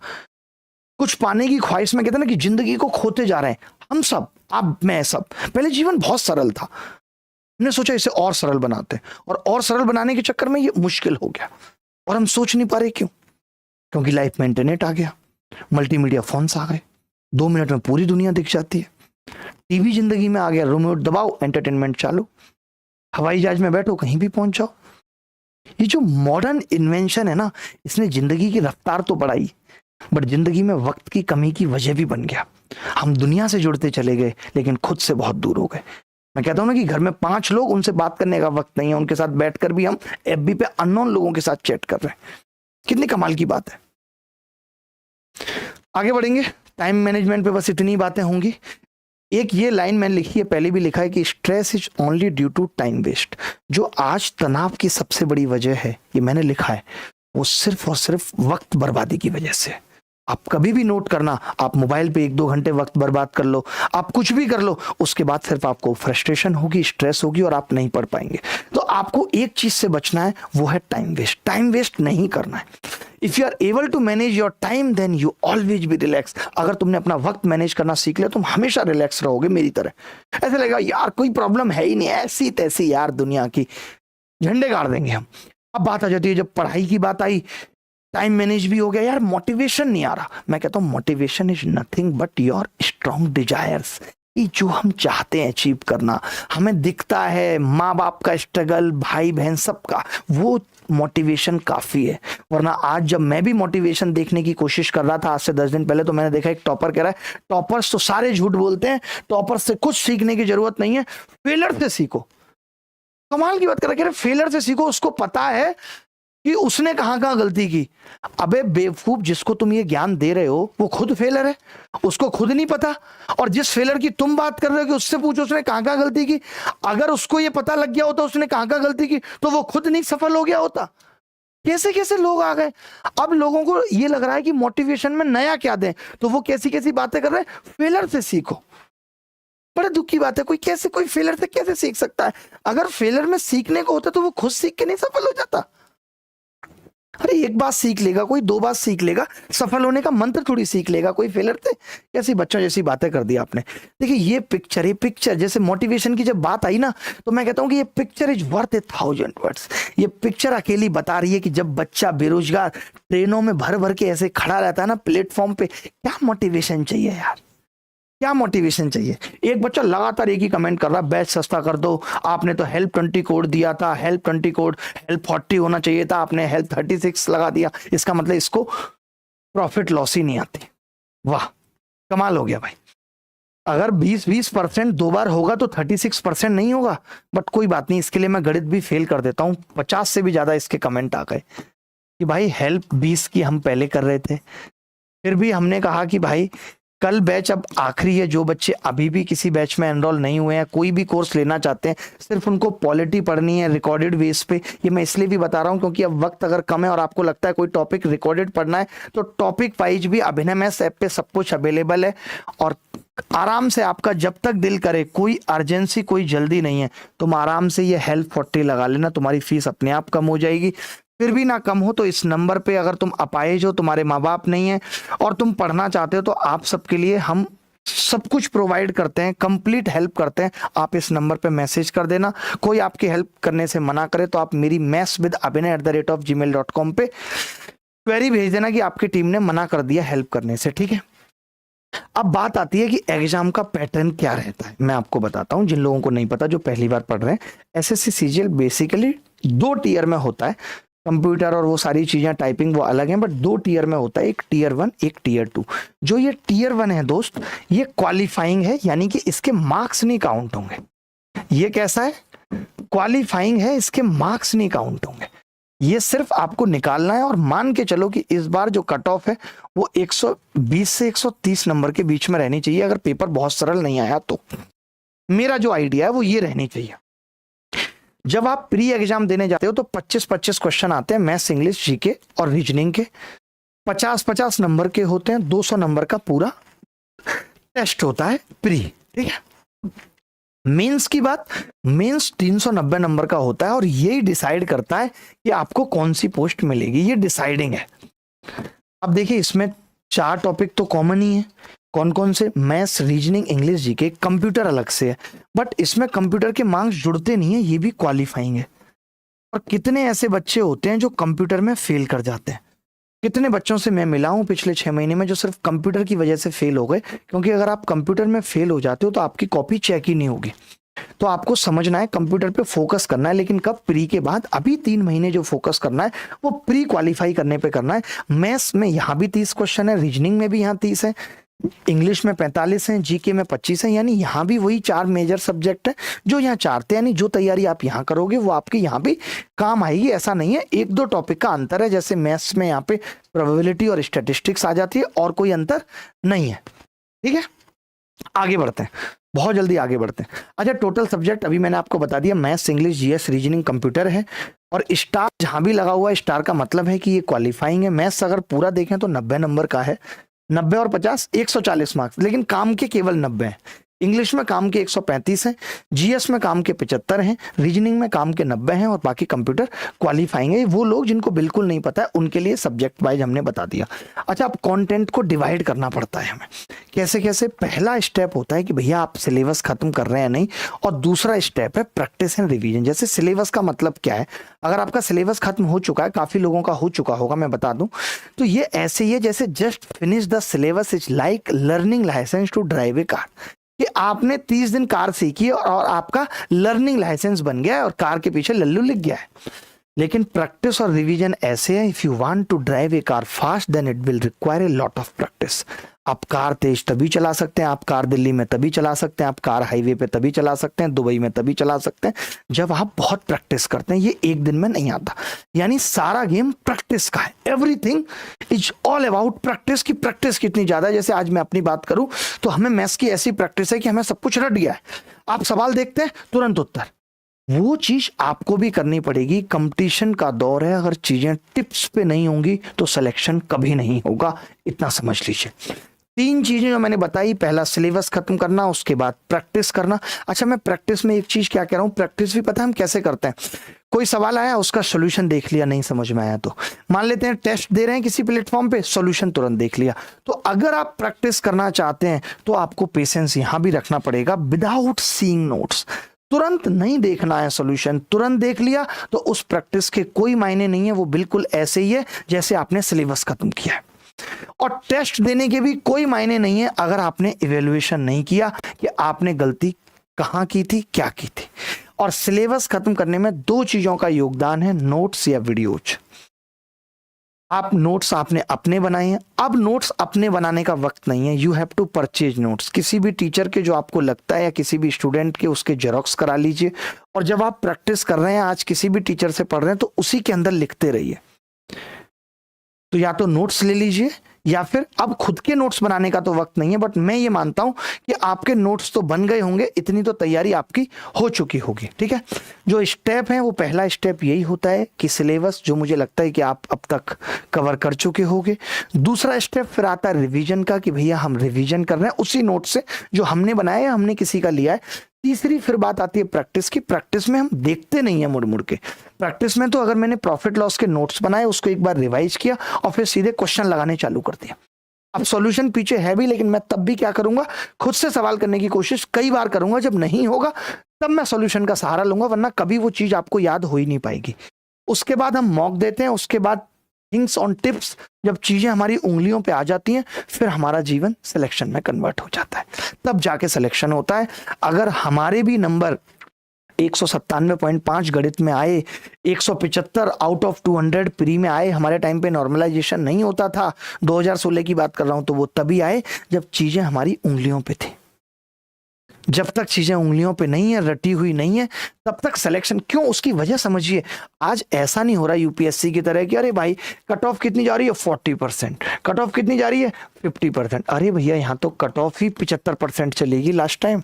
कुछ पाने की ख्वाहिश में कहते हैं ना कि जिंदगी को खोते जा रहे हैं हम सब, आप मैं सब। पहले जीवन बहुत सरल था, हमने सोचा इसे और सरल बनाते हैं, और सरल बनाने के चक्कर में ये मुश्किल हो गया, और हम सोच नहीं पा रहे क्यों? क्योंकि लाइफ में इंटरनेट आ गया, मल्टीमीडिया फोन्स आ गए, 2 मिनट में पूरी दुनिया दिख जाती है। टीवी जिंदगी में आ गया, रिमोट दबाओ एंटरटेनमेंट चालू, हवाई जहाज में बैठो कहीं भी पहुंच जाओ। ये जो मॉडर्न इन्वेंशन है ना, इसने जिंदगी की रफ्तार तो बढ़ाई, बट जिंदगी में वक्त की कमी की वजह भी बन गया। हम दुनिया से जुड़ते चले गए लेकिन खुद से बहुत दूर हो गए। मैं कहता हूं ना कि घर में 5 लोग, उनसे बात करने का वक्त नहीं है, उनके साथ बैठकर भी हम एफबी पे अननोन लोगों के साथ चैट कर रहे हैं। कितनी कमाल की बात है। आगे बढ़ेंगे, टाइम मैनेजमेंट पे बस इतनी बातें होंगी। एक ये लाइन मैंने लिखी है, पहले भी लिखा है कि stress is only due to time waste. जो आज तनाव की सबसे बड़ी वजह है, ये मैंने लिखा है, वो सिर्फ और सिर्फ वक्त बर्बादी की वजह से। आप कभी भी नोट करना, आप मोबाइल पे 1-2 घंटे वक्त बर्बाद कर लो, आप कुछ भी कर लो, उसके बाद सिर्फ आपको फ्रस्ट्रेशन होगी, स्ट्रेस होगी, और आप नहीं पढ़ पाएंगे। तो आपको एक चीज से बचना है, वो है टाइम वेस्ट। टाइम वेस्ट नहीं करना है। If you are able to manage your time then you always be relax. अगर तुमने अपना वक्त मैनेज करना सीख लिया, तुम हमेशा रिलैक्स रहोगे मेरी तरह। ऐसा लगेगा यार कोई प्रॉब्लम है ही नहीं, ऐसी तैसी यार दुनिया की, झंडे गाड़ देंगे हम। अब बात आ जाती है, जब पढ़ाई की बात आई, टाइम मैनेज भी हो गया, यार मोटिवेशन नहीं आ रहा। मैं कहता हूं motivation is nothing but your strong desires. ये जो हम चाहते हैं अचीव करना, हमें दिखता है माँ बाप का स्ट्रगल, भाई बहन सबका, वो मोटिवेशन काफी है। वरना आज जब मैं भी मोटिवेशन देखने की कोशिश कर रहा था आज से 10 दिन पहले, तो मैंने देखा एक टॉपर कह रहा है टॉपर्स तो सारे झूठ बोलते हैं, टॉपर्स से कुछ सीखने की जरूरत नहीं है, फेलर से सीखो। कमाल की बात कर रहा है, फेलर से सीखो, उसको पता है कि उसने कहां कहां गलती की। अबे बेवकूफ, जिसको तुम ये ज्ञान दे रहे हो वो खुद फेलर है, उसको खुद नहीं पता। और जिस फेलर की तुम बात कर रहे हो कि उससे पूछो उसने कहां कहां गलती की, अगर उसको ये पता लग गया होता उसने कहां कहां गलती की, तो वो खुद नहीं सफल हो गया होता। कैसे कैसे लोग आ गए। अब लोगों को ये लग रहा है कि मोटिवेशन में नया क्या दें, तो वो कैसी कैसी बातें कर रहे हैं, फेलर से सीखो। बड़ा दुख की बात है, कोई फेलर से कैसे सीख सकता है? अगर फेलर में सीखने को होता तो वो खुद सीख के नहीं सफल हो जाता। अरे एक बात सीख लेगा कोई, 2 बात सीख लेगा, सफल होने का मंत्र थोड़ी सीख लेगा कोई फेलर से। कैसी बच्चों जैसी बातें कर दी आपने। देखिए ये पिक्चर जैसे मोटिवेशन की जब बात आई ना, तो मैं कहता हूं कि ये पिक्चर इज वर्थ 1000 वर्ड्स। ये पिक्चर अकेली बता रही है कि जब बच्चा बेरोजगार ट्रेनों में भर भर के ऐसे खड़ा रहता है ना प्लेटफॉर्म पे, क्या मोटिवेशन चाहिए यार, क्या मोटिवेशन चाहिए। एक बच्चा लगातार एक ही कमेंट कर रहा है, बैच सस्ता कर दो, आपने तो हेल्प 20 कोड दिया था, हेल्प 20 कोड हेल्प 40 होना चाहिए था, आपने हेल्प 36 लगा दिया। इसका मतलब इसको प्रॉफिट लॉस ही नहीं आती। वाह कमाल हो गया भाई। अगर 20% 2 बार होगा तो 36% नहीं होगा, बट कोई बात नहीं, इसके लिए मैं गणित भी फेल कर देता हूं। 50 से भी ज्यादा इसके कमेंट आ गए कि भाई हेल्प 20 की हम पहले कर रहे थे, फिर भी हमने कहा कि भाई कल बैच अब आखिरी है। जो बच्चे अभी भी किसी बैच में एनरोल नहीं हुए हैं, कोई भी कोर्स लेना चाहते हैं, सिर्फ उनको पॉलिटी पढ़नी है रिकॉर्डेड बेस पे। ये मैं इसलिए भी बता रहा हूं क्योंकि अब वक्त अगर कम है और आपको लगता है कोई टॉपिक रिकॉर्डेड पढ़ना है, तो टॉपिक वाइज भी अभिनय मैथ्स ऐप पे सब कुछ अवेलेबल है। और आराम से आपका जब तक दिल करे, कोई अर्जेंसी कोई जल्दी नहीं है, तुम आराम से ये हेल्प 40 लगा लेना, तुम्हारी फीस अपने आप कम हो जाएगी। फिर भी ना कम हो तो इस नंबर पे, अगर तुम अपाहिज हो, तुम्हारे माँ बाप नहीं है और तुम पढ़ना चाहते हो, तो आप सबके लिए हम सब कुछ प्रोवाइड करते हैं, कंप्लीट हेल्प करते हैं। आप इस नंबर पे मैसेज कर देना। कोई आपकी हेल्प करने से मना करे तो आप मेरी mathswithabhinay@gmail.com पे क्वेरी भेज देना कि आपकी टीम ने मना कर दिया हेल्प करने से, ठीक है। अब बात आती है कि एग्जाम का पैटर्न क्या रहता है। मैं आपको बताता हूं, जिन लोगों को नहीं पता, जो पहली बार पढ़ रहे हैं। एसएससी सीजीएल बेसिकली 2 टीयर में होता है। कंप्यूटर और वो सारी चीजें टाइपिंग वो अलग हैं, बट दो टीयर में होता है, एक टीयर 1 एक टीयर 2। जो ये टीयर 1 है दोस्त, ये क्वालिफाइंग है, यानी कि इसके मार्क्स नहीं काउंट होंगे। ये कैसा है? क्वालिफाइंग है, इसके मार्क्स नहीं काउंट होंगे। ये सिर्फ आपको निकालना है और मान के चलो कि इस बार जो कट ऑफ है वो 120 से 130 नंबर के बीच में रहनी चाहिए, अगर पेपर बहुत सरल नहीं आया तो। मेरा जो आइडिया है वो ये रहनी चाहिए। जब आप प्री एग्जाम देने जाते हो तो 25-25 क्वेश्चन आते हैं, मैथ्स, इंग्लिश, जीके और रीजनिंग के। 50-50 नंबर के होते हैं, 200 नंबर का पूरा टेस्ट होता है प्री, ठीक है। मेंस की बात, मेंस 390 नंबर का होता है और यही डिसाइड करता है कि आपको कौन सी पोस्ट मिलेगी, ये डिसाइडिंग है। अब देखिए इसमें 4 टॉपिक तो कॉमन ही है। कौन कौन से? Maths, reasoning, English, GK. Computer अलग से है, बट इसमें कंप्यूटर के मार्क्स जुड़ते नहीं है, ये भी क्वालिफाइंग है। और कितने ऐसे बच्चे होते हैं जो कंप्यूटर में फेल कर जाते हैं? कितने बच्चों से मैं मिला हूं पिछले 6 महीने में जो सिर्फ कंप्यूटर की वजह से फेल हो गए, क्योंकि अगर आप कंप्यूटर में फेल हो जाते हो तो आपकी कॉपी चेक ही नहीं होगी। तो आपको समझना है, कंप्यूटर पे फोकस करना है, लेकिन कब? प्री के बाद। अभी 3 महीने जो फोकस करना है वो प्री क्वालिफाई करने पे करना है। मैथ्स में यहाँ भी 30 क्वेश्चन है, रीजनिंग में भी यहाँ 30 है, इंग्लिश में 45 हैं, जीके में 25 हैं, यानी यहाँ भी वही 4 मेजर सब्जेक्ट है जो यहाँ 4 थे। यानी जो तैयारी आप यहाँ करोगे वो आपके यहाँ भी काम आएगी। ऐसा नहीं है, 1-2 टॉपिक का अंतर है, जैसे मैथ्स में यहाँ पे प्रोबेबिलिटी और स्टैटिस्टिक्स आ जाती है, और कोई अंतर नहीं है, ठीक है। आगे बढ़ते हैं, बहुत जल्दी आगे बढ़ते हैं। अच्छा, टोटल सब्जेक्ट अभी मैंने आपको बता दिया, maths, English, GS, reasoning, computer है। और स्टार जहां भी लगा हुआ है, स्टार का मतलब है कि ये क्वालिफाइंग है। मैथ्स अगर पूरा देखें तो 90 नंबर का है, 90 और 50 140 मार्क्स, लेकिन काम के केवल 90 हैं। इंग्लिश में काम के 135 हैं, जीएस में काम के 75 हैं, रीजनिंग में काम के 90 हैं, और बाकी कंप्यूटर क्वालिफाइंग है। वो लोग जिनको बिल्कुल नहीं पता है उनके लिए सब्जेक्ट वाइज हमने बता दिया। अच्छा, अब कंटेंट को डिवाइड करना पड़ता है हमें। कैसे कैसे? पहला स्टेप होता है कि भैया आप सिलेबस खत्म कर रहे हैं नहीं, और दूसरा स्टेप है प्रैक्टिस एंड रिवीजन। जैसे सिलेबस का मतलब क्या है? अगर आपका सिलेबस खत्म हो चुका है, काफी लोगों का हो चुका होगा, मैं बता दूं, तो ये ऐसे ही है जैसे just finish the syllabus is like learning licence to drive a car, कि आपने 30 दिन कार सीखी और आपका लर्निंग लाइसेंस बन गया है और कार के पीछे लल्लू लिख गया है। लेकिन प्रैक्टिस और रिवीजन ऐसे है, if you want to drive a car fast then it will require a lot of practice. आप कार तेज तभी चला सकते हैं, आप कार दिल्ली में तभी चला सकते हैं, आप कार हाईवे पे तभी चला सकते हैं, दुबई में तभी चला सकते हैं, जब आप बहुत प्रैक्टिस करते हैं। ये एक दिन में नहीं आता, यानी सारा गेम प्रैक्टिस का है। Everything is all about practice. की प्रैक्टिस कितनी ज्यादा है? जैसे आज मैं अपनी बात करूं तो हमें मैथ्स की ऐसी प्रैक्टिस है कि हमें सब कुछ रट गया है। आप सवाल देखते हैं, तुरंत उत्तर। वो चीज आपको भी करनी पड़ेगी। कंपटीशन का दौर है, अगर चीजें टिप्स पे नहीं होंगी तो सिलेक्शन कभी नहीं होगा, इतना समझ लीजिए। 3 चीजें जो मैंने बताई, पहला सिलेबस खत्म करना, उसके बाद प्रैक्टिस करना। अच्छा, मैं प्रैक्टिस में एक चीज क्या कह रहा हूं, प्रैक्टिस भी पता है हम कैसे करते हैं। कोई सवाल आया, उसका सोल्यूशन देख लिया, नहीं समझ में आया तो मान लेते हैं टेस्ट दे रहे हैं किसी प्लेटफॉर्म पे, सोल्यूशन तुरंत देख लिया। तो अगर आप प्रैक्टिस करना चाहते हैं तो आपको पेशेंस यहां भी रखना पड़ेगा। विदाउट सीइंग नोट्स, तुरंत नहीं देखना है सोल्यूशन, तुरंत देख लिया तो उस प्रैक्टिस के कोई मायने नहीं है। वो बिल्कुल ऐसे ही है जैसे आपने सिलेबस खत्म किया है। और टेस्ट देने के भी कोई मायने नहीं है अगर आपने इवैल्यूएशन नहीं किया कि आपने गलती कहां की थी, क्या की थी। और सिलेबस खत्म करने में 2 चीजों का योगदान है, नोट्स या वीडियोज। आप नोट्स आपने अपने बनाए हैं, अब नोट्स अपने बनाने का वक्त नहीं है। You have to purchase notes. किसी भी टीचर के जो आपको लगता है या किसी भी स्टूडेंट के, उसके जेरोक्स करा लीजिए। और जब आप प्रैक्टिस कर रहे हैं, आज किसी भी टीचर से पढ़ रहे हैं, तो उसी के अंदर लिखते रहिए। तो या तो नोट्स ले लीजिए, या फिर अब खुद के नोट्स बनाने का तो वक्त नहीं है, बट मैं ये मानता हूं कि आपके नोट्स तो बन गए होंगे, इतनी तो तैयारी आपकी हो चुकी होगी, ठीक है। जो स्टेप है वो पहला स्टेप यही होता है कि सिलेबस, जो मुझे लगता है कि आप अब तक कवर कर चुके होंगे। दूसरा स्टेप फिर आता है रिवीजन का, कि भैया हम रिवीजन कर रहे हैं उसी नोट से जो हमने बनाया है, हमने किसी का लिया है। तीसरी फिर बात आती है प्रैक्टिस की। प्रैक्टिस में हम देखते नहीं है मुड़ मुड़ के। प्रैक्टिस में तो अगर मैंने प्रॉफिट लॉस के नोट्स बनाए, उसको एक बार रिवाइज किया और फिर सीधे क्वेश्चन लगाने चालू कर दिया। अब सॉल्यूशन पीछे है भी, लेकिन मैं तब भी क्या करूंगा, खुद से सवाल करने की कोशिश कई बार करूंगा। जब नहीं होगा तब मैं सॉल्यूशन का सहारा लूंगा, वरना कभी वो चीज आपको याद हो ही नहीं पाएगी। उसके बाद हम मॉक देते हैं, उसके बाद थिंग्स ऑन टिप्स। जब चीजें हमारी उंगलियों पे आ जाती हैं, फिर हमारा जीवन सिलेक्शन में कन्वर्ट हो जाता है, तब जाके सिलेक्शन होता है। अगर हमारे भी नंबर 197.5 गणित में आए, 175 आउट ऑफ 200 प्री में आए। हमारे टाइम पे नॉर्मलाइजेशन नहीं होता था, 2016 की बात कर रहा हूं, तो वो तभी आए जब चीजें हमारी उंगलियों पे थी। जब तक चीजें उंगलियों पे नहीं है, रटी हुई नहीं है, तब तक सिलेक्शन क्यों, उसकी वजह समझिए। आज ऐसा नहीं हो रहा यूपीएससी की तरह कि अरे भाई कट ऑफ कितनी जा रही है 40%, कट ऑफ कितनी जा रही है 50%। अरे भैया यहाँ तो कट ऑफ ही 75% चलेगी लास्ट टाइम।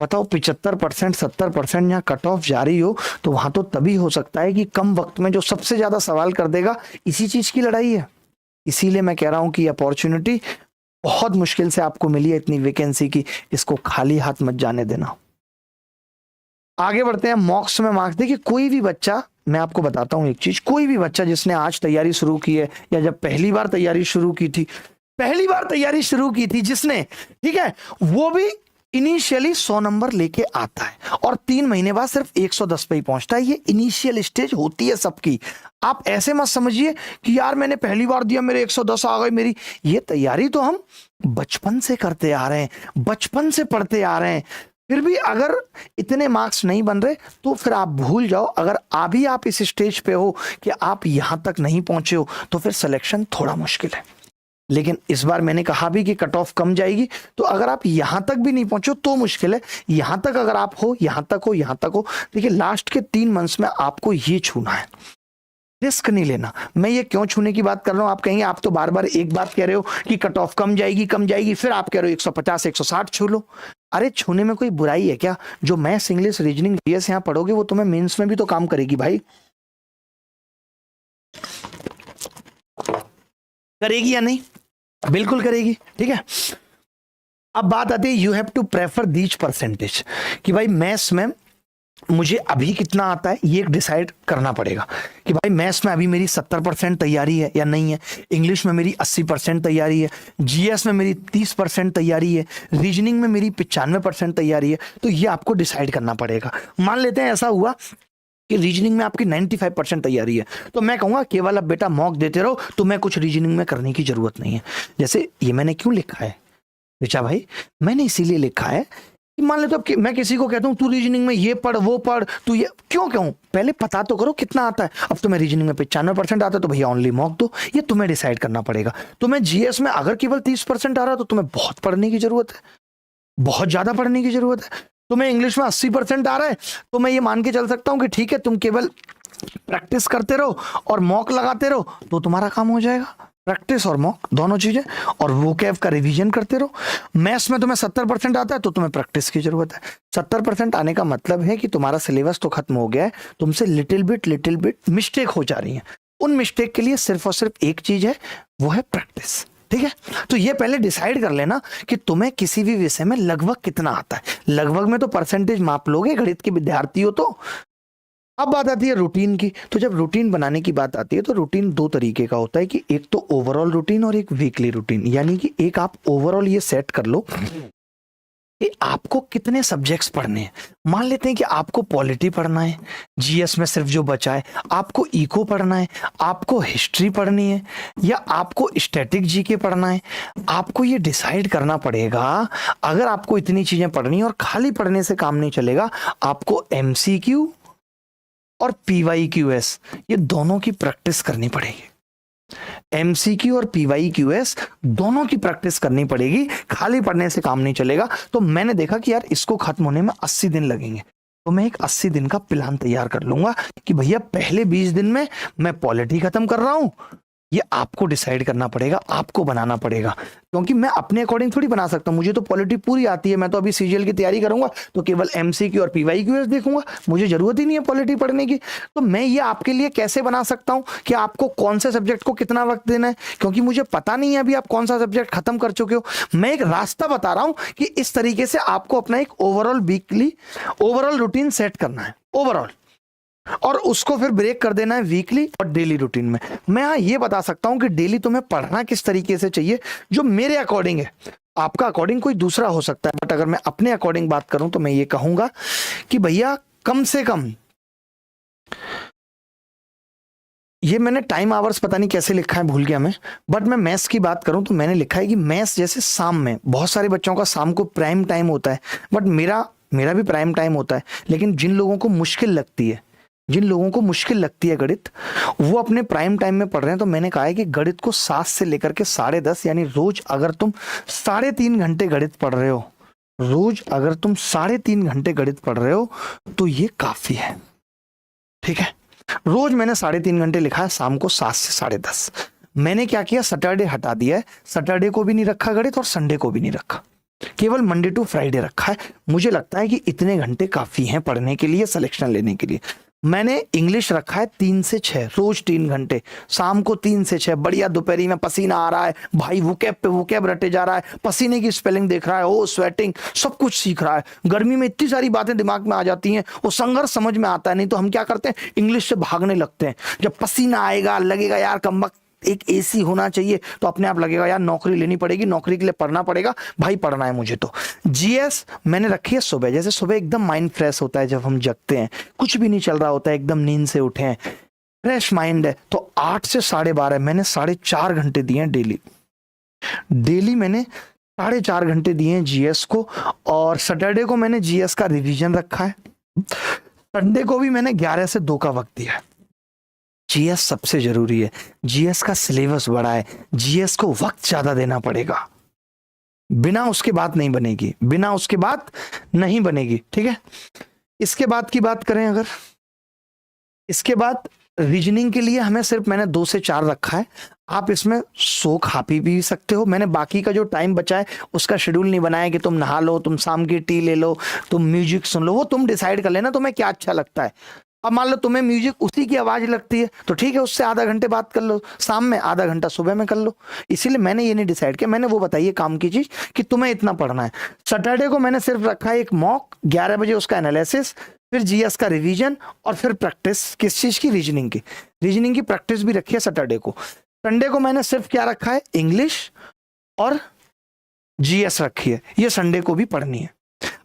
बताओ 75% 70% यहाँ कट ऑफ जा रही हो, तो वहां तो तभी हो सकता है कि कम वक्त में जो सबसे ज्यादा सवाल कर देगा, इसी चीज की लड़ाई है। इसीलिए मैं कह रहा हूं कि अपॉर्चुनिटी बहुत मुश्किल से आपको मिली है इतनी वैकेंसी की, इसको खाली हाथ मत जाने देना। आगे बढ़ते हैं मॉक्स में मार्क्स। देखिए कोई भी बच्चा, मैं आपको बताता हूं एक चीज, कोई भी बच्चा जिसने आज तैयारी शुरू की है या जब पहली बार तैयारी शुरू की थी जिसने, ठीक है, वो भी इनिशियली 100 नंबर लेके आता है और 3 महीने बाद सिर्फ 110 पे ही पहुंचता है। ये इनिशियल स्टेज होती है सबकी। आप ऐसे मत समझिए कि यार मैंने पहली बार दिया मेरे 110 आ गए मेरी। ये तैयारी तो हम बचपन से करते आ रहे हैं, बचपन से पढ़ते आ रहे हैं। फिर भी अगर इतने मार्क्स नहीं बन रहे तो फिर आप भूल जाओ। अगर अभी आप इस स्टेज पे हो कि आप यहां तक नहीं पहुंचे हो, तो फिर सिलेक्शन थोड़ा मुश्किल है। लेकिन इस बार मैंने कहा भी कि कट ऑफ कम जाएगी, तो अगर आप यहां तक भी नहीं पहुंचो तो मुश्किल है। यहां तक अगर आप हो, यहां तक हो, देखिए लास्ट के 3 मंथ्स में आपको ये छूना है, रिस्क नहीं लेना। मैं ये क्यों छूने की बात कर रहा हूं, आप कहेंगे आप तो बार बार एक बात कह रहे हो कि कट ऑफ कम जाएगी, फिर आप कह रहे हो 150 160 छू लो। अरे छूने में कोई बुराई है क्या? जो मैथ्स इंग्लिश रीजनिंग जीएस यहां पढ़ोगे वो तुम्हें मेंस में भी तो काम करेगी भाई, करेगी या नहीं? बिल्कुल करेगी। ठीक है, अब बात आती है you have to prefer these percentage, कि भाई मैथ्स में मुझे अभी कितना आता है ये डिसाइड करना पड़ेगा कि भाई मैथ्स में अभी मेरी 70% तैयारी है या नहीं है, इंग्लिश में मेरी 80% तैयारी है, जीएस में मेरी 30% तैयारी है, रीजनिंग में मेरी 95% तैयारी है। तो ये आपको डिसाइड करना पड़ेगा। मान लेते हैं ऐसा हुआ कि रीजनिंग में आपकी 95% तैयारी है, तो मैं कहूंगा केवल अब बेटा मॉक देते रहो, तुम्हें कुछ रीजनिंग में करने की जरूरत नहीं है। जैसे ये मैंने क्यों लिखा है रिचा भाई, मैंने इसीलिए लिखा है कि मान लेते तो मैं किसी को कहता हूं तू रीजनिंग में ये पढ़ वो पढ़, तू ये क्यों कहूं, पहले पता तो करो कितना आता है। अब तुम्हें रीजनिंग में 95% आता है तो भैया ओनली मॉक दो, ये तुम्हें डिसाइड करना पड़ेगा। तुम्हें जीएस में अगर केवल 30% आ रहा है तो तुम्हें बहुत पढ़ने की जरूरत है, बहुत ज्यादा पढ़ने की जरूरत है। तुम्हें इंग्लिश में 80% आ रहा है तो मैं ये मान के चल सकता हूं कि ठीक है तुम केवल प्रैक्टिस करते रहो और मॉक लगाते रहो तो तुम्हारा काम हो जाएगा। प्रैक्टिस और मॉक दोनों चीजें, और वोकैब का रिवीजन करते रहो। मैथ्स में तुम्हें 70% आता है तो तुम्हें प्रैक्टिस की जरूरत है। 70% आने का मतलब है कि तुम्हारा सिलेबस तो खत्म हो गया है, तुमसे लिटिल बिट मिस्टेक हो जा रही है। उन मिस्टेक के लिए सिर्फ और सिर्फ एक चीज है, वो है प्रैक्टिस। ठीक है, तो ये पहले डिसाइड कर लेना कि तुम्हें किसी भी विषय में लगभग कितना आता है। लगभग में तो परसेंटेज माप लोगे, गणित के विद्यार्थी हो तो। अब बात आती है रूटीन की। तो जब रूटीन बनाने की बात आती है तो रूटीन 2 तरीके का होता है कि एक तो ओवरऑल रूटीन और एक वीकली रूटीन। यानी कि एक आप ओवरऑल ये सेट कर लो कि आपको कितने सब्जेक्ट्स पढ़ने हैं। मान लेते हैं कि आपको पॉलिटी पढ़ना है, जीएस में सिर्फ जो बचा है, आपको इको पढ़ना है, आपको हिस्ट्री पढ़नी है, या आपको स्टैटिक जीके पढ़ना है। आपको ये डिसाइड करना पड़ेगा। अगर आपको इतनी चीजें पढ़नी है और खाली पढ़ने से काम नहीं चलेगा, आपको एमसीक्यू और पीवाईक्यूएस ये दोनों की प्रैक्टिस करनी पड़ेगी। एमसीक्यू और पीवाईक्यूएस दोनों की प्रैक्टिस करनी पड़ेगी, खाली पढ़ने से काम नहीं चलेगा। तो मैंने देखा कि यार इसको खत्म होने में 80 दिन लगेंगे, तो मैं एक 80 दिन का प्लान तैयार कर लूंगा कि भैया पहले 20 दिन में मैं पॉलिटी खत्म कर रहा हूं। ये आपको डिसाइड करना पड़ेगा, आपको बनाना पड़ेगा, क्योंकि मैं अपने अकॉर्डिंग थोड़ी बना सकता हूं। मुझे तो पॉलिटी पूरी आती है, मैं तो अभी सीजीएल की तैयारी करूंगा तो केवल एमसीक्यू और पीवाईक्यूएस देखूंगा, मुझे जरूरत ही नहीं है पॉलिटी पढ़ने की। तो मैं ये आपके लिए कैसे बना सकता हूं कि आपको कौन से सब्जेक्ट को कितना वक्त देना है, क्योंकि मुझे पता नहीं है अभी आप कौन सा सब्जेक्ट खत्म कर चुके हो। मैं एक रास्ता बता रहा हूं कि इस तरीके से आपको अपना एक ओवरऑल रूटीन सेट करना है ओवरऑल, और उसको फिर ब्रेक कर देना है वीकली और डेली रूटीन में। मैं यहाँ ये बता सकता हूं कि डेली तुम्हें पढ़ना किस तरीके से चाहिए जो मेरे अकॉर्डिंग है। आपका अकॉर्डिंग कोई दूसरा हो सकता है, बट अगर मैं अपने अकॉर्डिंग बात करूं तो मैं ये कहूंगा कि भैया कम से कम, ये मैंने टाइम आवर्स पता नहीं कैसे लिखा है, भूल गया मैं, बट मैं मैथ्स की बात करूं तो मैंने लिखा है कि मैथ्स जैसे शाम में बहुत सारे बच्चों का शाम को प्राइम टाइम होता है, बट मेरा मेरा भी प्राइम टाइम होता है, लेकिन जिन लोगों को मुश्किल लगती है, जिन लोगों को मुश्किल लगती है गणित, वो अपने प्राइम टाइम में पढ़ रहे हैं। तो मैंने कहा है कि गणित को 7 से लेकर के 10:30, यानी रोज अगर तुम 3.5 घंटे गणित पढ़ रहे हो, रोज अगर तुम 3.5 घंटे गणित पढ़ रहे हो तो ये काफी है। ठीक है, रोज मैंने 3.5 घंटे लिखा है, शाम को 7 से 10:30। मैंने क्या किया, सैटरडे हटा दिया है, सैटरडे को भी नहीं रखा गणित और संडे को भी नहीं रखा, केवल मंडे टू फ्राइडे रखा है। मुझे लगता है कि इतने घंटे काफी हैं पढ़ने के लिए, सिलेक्शन लेने के लिए। मैंने इंग्लिश रखा है 3 से 6, रोज 3 घंटे, शाम को 3 से 6, बढ़िया दोपहरी में पसीना आ रहा है भाई, वोकैब पे वोकैब रटे जा रहा है, पसीने की स्पेलिंग देख रहा है, ओ स्वेटिंग, सब कुछ सीख रहा है। गर्मी में इतनी सारी बातें दिमाग में आ जाती हैं, वो संघर्ष समझ में आता है नहीं, तो हम क्या करते हैं, इंग्लिश से भागने लगते हैं। जब पसीना आएगा, लगेगा यार कमबख्त एक एसी होना चाहिए, तो अपने आप लगेगा यार नौकरी लेनी पड़ेगी, नौकरी के लिए पढ़ना पड़ेगा, भाई पढ़ना है मुझे। तो जीएस मैंने रखी है सुबह, जैसे सुबह एकदम माइंड फ्रेश होता है, जब हम जगते हैं, कुछ भी नहीं चल रहा होता है, एकदम नींद से उठे हैं, फ्रेश माइंड है, तो 8 से 12:30 मैंने 4.5 घंटे दिए हैं डेली। डेली मैंने 4.5 घंटे दिए हैं जीएस को, और सैटरडे को मैंने जीएस का रिवीजन रखा है, संडे को भी मैंने 11 से 2 का वक्त दिया है। जीएस सबसे जरूरी है, जीएस का सिलेबस बड़ा है, जीएस को वक्त ज्यादा देना पड़ेगा, बिना उसके बात नहीं बनेगी, बिना उसके बात नहीं बनेगी। ठीक है, इसके बाद की बात करें अगर, इसके बाद रीजनिंग के लिए हमें सिर्फ मैंने 2 से 4 रखा है, आप इसमें सो खा पी सकते हो। मैंने बाकी का जो टाइम बचा है उसका शेड्यूल नहीं बनाया कि तुम नहा लो, तुम शाम की टी ले लो, तुम म्यूजिक सुन लो, वो तुम डिसाइड कर लेना तुम्हें क्या अच्छा लगता है। अब मान लो तुम्हें म्यूजिक उसी की आवाज लगती है तो ठीक है, उससे आधा घंटे बात कर लो, शाम में आधा घंटा सुबह में कर लो। इसीलिए मैंने ये नहीं डिसाइड किया, मैंने वो बताइए काम की चीज कि तुम्हें इतना पढ़ना है। सैटरडे को मैंने सिर्फ रखा है एक मॉक, 11 बजे उसका एनालिसिस, फिर जीएस का रिवीजन, और फिर प्रैक्टिस किस चीज की, रीजनिंग की प्रैक्टिस भी रखी है सैटरडे को। संडे को मैंने सिर्फ क्या रखा है, इंग्लिश और जीएस रखी है, ये संडे को भी पढ़नी है।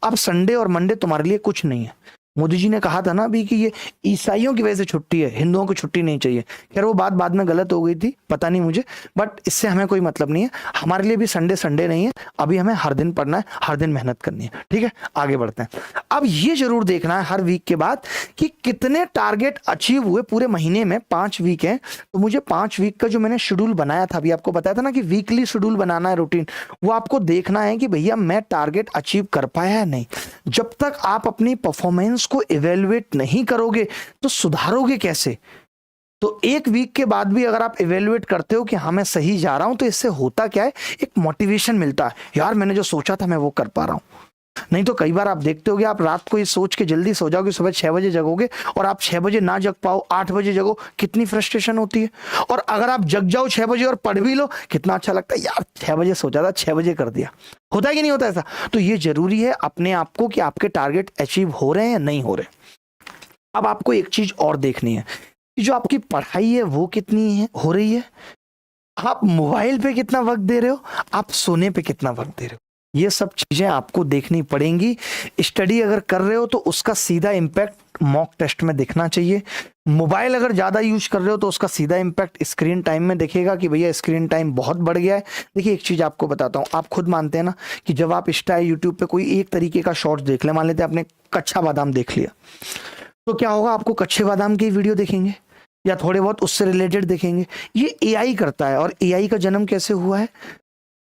अब संडे और मंडे तुम्हारे लिए कुछ नहीं है। मोदी जी ने कहा था ना अभी कि ये ईसाइयों की वजह से छुट्टी है, हिंदुओं को छुट्टी नहीं चाहिए। खैर वो बात बाद में गलत हो गई थी, पता नहीं मुझे, बट इससे हमें कोई मतलब नहीं है। हमारे लिए भी संडे नहीं है, अभी हमें हर दिन पढ़ना है, हर दिन मेहनत करनी है। ठीक है, आगे बढ़ते हैं। अब ये जरूर देखना है हर वीक के बाद कि कितने टारगेट अचीव हुए पूरे महीने में। 5 वीक है, तो मुझे 5 वीक का जो मैंने शेड्यूल बनाया था, अभी आपको बताया था ना कि वीकली शेड्यूल बनाना है, रूटीन, वो आपको देखना है कि भैया मैं टारगेट अचीव कर पाया है नहीं। जब तक आप अपनी परफॉर्मेंस को इवेलुएट नहीं करोगे तो सुधारोगे कैसे। तो 1 वीक के बाद भी अगर आप इवेलुएट करते हो कि हाँ मैं सही जा रहा हूं, तो इससे होता क्या है, एक मोटिवेशन मिलता है, यार मैंने जो सोचा था मैं वो कर पा रहा हूं। नहीं तो कई बार आप देखते होगे, आप रात को ये सोच के जल्दी सो जाओगे, सुबह 6 बजे जगोगे, और आप 6 बजे ना जग पाओ, 8 बजे जगो, कितनी फ्रस्ट्रेशन होती है। और अगर आप जग जाओ 6 बजे और पढ़ भी लो, कितना अच्छा लगता है, यार 6 बजे सोचा था, 6 बजे कर दिया। होता है कि नहीं होता ऐसा? तो ये जरूरी है अपने आप को कि आपके टारगेट अचीव हो रहे हैं या नहीं हो रहे। अब आपको एक चीज और देखनी है कि जो आपकी पढ़ाई है वो कितनी है हो रही है, आप मोबाइल पे कितना वक्त दे रहे हो, आप सोने पे कितना वक्त दे रहे हो, ये सब चीजें आपको देखनी पड़ेंगी। स्टडी अगर कर रहे हो तो उसका सीधा इम्पैक्ट मॉक टेस्ट में दिखना चाहिए। मोबाइल अगर ज्यादा यूज कर रहे हो तो उसका सीधा इम्पैक्ट स्क्रीन टाइम में दिखेगा कि भैया स्क्रीन टाइम बहुत बढ़ गया है। देखिए एक चीज आपको बताता हूँ, आप खुद मानते हैं ना कि जब आप इंस्टा यूट्यूब पे कोई एक तरीके का शॉर्ट्स देख ले, मान लेते हैं आपने कच्चा बादाम देख लिया, तो क्या होगा, आपको कच्चे बादाम की वीडियो देखेंगे या थोड़े बहुत उससे रिलेटेड देखेंगे। ये एआई करता है, और एआई का जन्म कैसे हुआ है,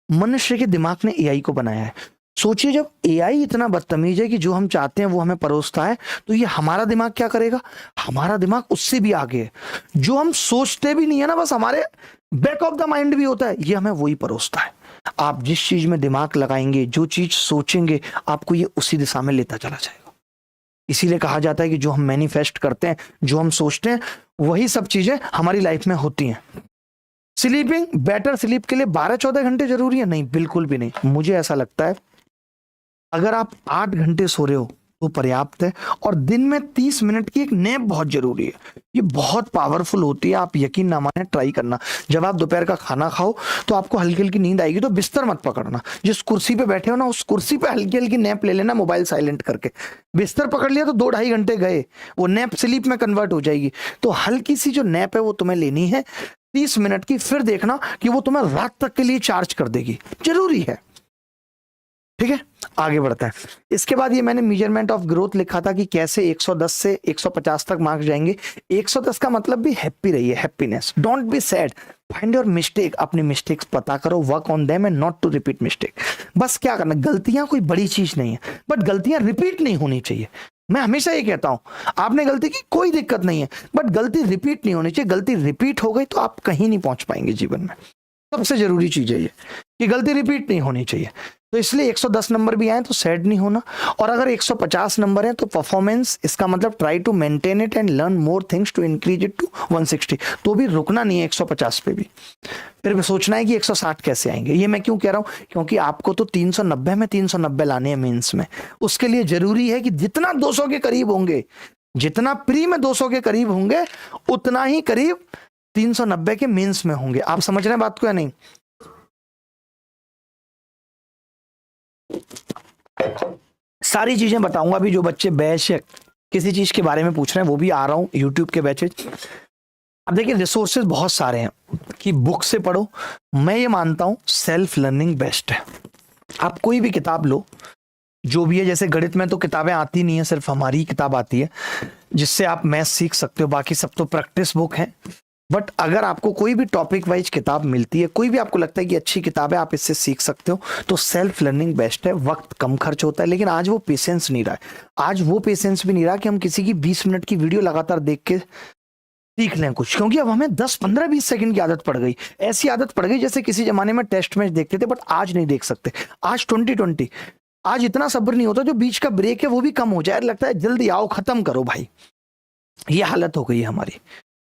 मनुष्य के दिमाग ने एआई को बनाया है। सोचिए जब एआई इतना बदतमीज है कि जो हम चाहते हैं वो हमें परोसता है, तो ये हमारा दिमाग क्या करेगा, हमारा दिमाग उससे भी आगे है। जो हम सोचते भी नहीं है ना, बस हमारे बैक ऑफ द माइंड भी होता है, ये हमें वही परोसता है। आप जिस चीज में दिमाग लगाएंगे, जो चीज सोचेंगे, आपको ये उसी दिशा में लेता चला जाएगा। इसीलिए कहा जाता है कि जो हम मैनिफेस्ट करते हैं, जो हम सोचते हैं, वही सब चीजें हमारी लाइफ में होती हैं। स्लीपिंग, बेटर स्लीप के लिए 12-14 घंटे जरूरी है? नहीं, बिल्कुल भी नहीं। मुझे ऐसा लगता है अगर आप 8 घंटे सो रहे हो तो पर्याप्त है, और दिन में 30 मिनट की एक नैप बहुत जरूरी है। ये बहुत पावरफुल होती है, आप यकीन ना माने, ट्राई करना। जब आप दोपहर का खाना खाओ तो आपको हल्की हल्की नींद आएगी, तो बिस्तर मत पकड़ना, जिस कुर्सी पे बैठे हो ना उस कुर्सी पे हल्की हल्की नैप ले लेना, मोबाइल साइलेंट करके। बिस्तर पकड़ लिया तो 2-2.5 घंटे गए, वो नैप स्लीप में कन्वर्ट हो जाएगी। तो हल्की सी जो नैप है वो तुम्हें लेनी है 30 मिनट की, फिर देखना कि वो तुम्हें रात तक के लिए चार्ज कर देगी। जरूरी है, ठीक है, आगे बढ़ते हैं। इसके बाद ये मैंने मेजरमेंट ऑफ ग्रोथ लिखा था कि कैसे 110 से 150 तक मार्क्स जाएंगे। 110 का मतलब भी हैप्पी रहिए, happiness, don't be sad, find your mistake, अपनी मिस्टेक्स पता करो, work on them and not to repeat mistake. बस क्या करना, गलतियां कोई बड़ी चीज नहीं है, बट गलतियां रिपीट नहीं होनी चाहिए। मैं हमेशा ये कहता हूं, आपने गलती की कोई दिक्कत नहीं है, बट गलती रिपीट नहीं होनी चाहिए। गलती रिपीट हो गई तो आप कहीं नहीं पहुंच पाएंगे जीवन में। सबसे जरूरी चीज है ये कि गलती रिपीट नहीं होनी चाहिए। तो इसलिए 110 नंबर भी आए तो सैड नहीं होना, और अगर 150 नंबर है तो परफॉर्मेंस, इसका मतलब try to maintain it and learn more things to increase it to 160। तो भी रुकना नहीं है 150 पे भी, फिर भी सोचना है कि 160 कैसे आएंगे। ये मैं क्यों कह रहा हूं, क्योंकि आपको तो 390 में 390 लाने हैं मेंस में। उसके लिए जरूरी है कि जितना 200 के करीब होंगे, जितना प्री में 200 के करीब होंगे, उतना ही करीब 390 के मेंस में होंगे। आप समझ रहे हैं बात को या नहीं? सारी चीजें बताऊंगा अभी। जो बच्चे बैच या किसी चीज के बारे में पूछ रहे हैं, वो भी आ रहा हूं यूट्यूब के बैचेज। अब देखिए, रिसोर्सेज बहुत सारे हैं कि बुक से पढ़ो। मैं ये मानता हूं सेल्फ लर्निंग बेस्ट है। आप कोई भी किताब लो, जो भी है, जैसे गणित में तो किताबें आती नहीं है, सिर्फ हमारी ही किताब आती है जिससे आप मैथ सीख सकते हो, बाकी सब तो प्रैक्टिस बुक है। बट अगर आपको कोई भी टॉपिक वाइज किताब मिलती है, कोई भी आपको लगता है कि अच्छी किताब है, आप इससे सीख सकते हो, तो सेल्फ लर्निंग बेस्ट है। वक्त कम खर्च होता है, लेकिन आज वो पेशेंस नहीं रहा है। आज वो पेशेंस भी नहीं रहा कि हम किसी की 20 मिनट की वीडियो लगातार देख के सीख लें कुछ, क्योंकि अब हमें 10, 15, 20 सेकंड की आदत पड़ गई। ऐसी आदत पड़ गई जैसे किसी जमाने में टेस्ट मैच देखते थे, बट आज नहीं देख सकते। आज 2020, आज इतना सब्र नहीं होता, जो बीच का ब्रेक है वो भी कम हो जाए, लगता है जल्दी आओ, खत्म करो भाई। ये हालत हो गई है हमारी।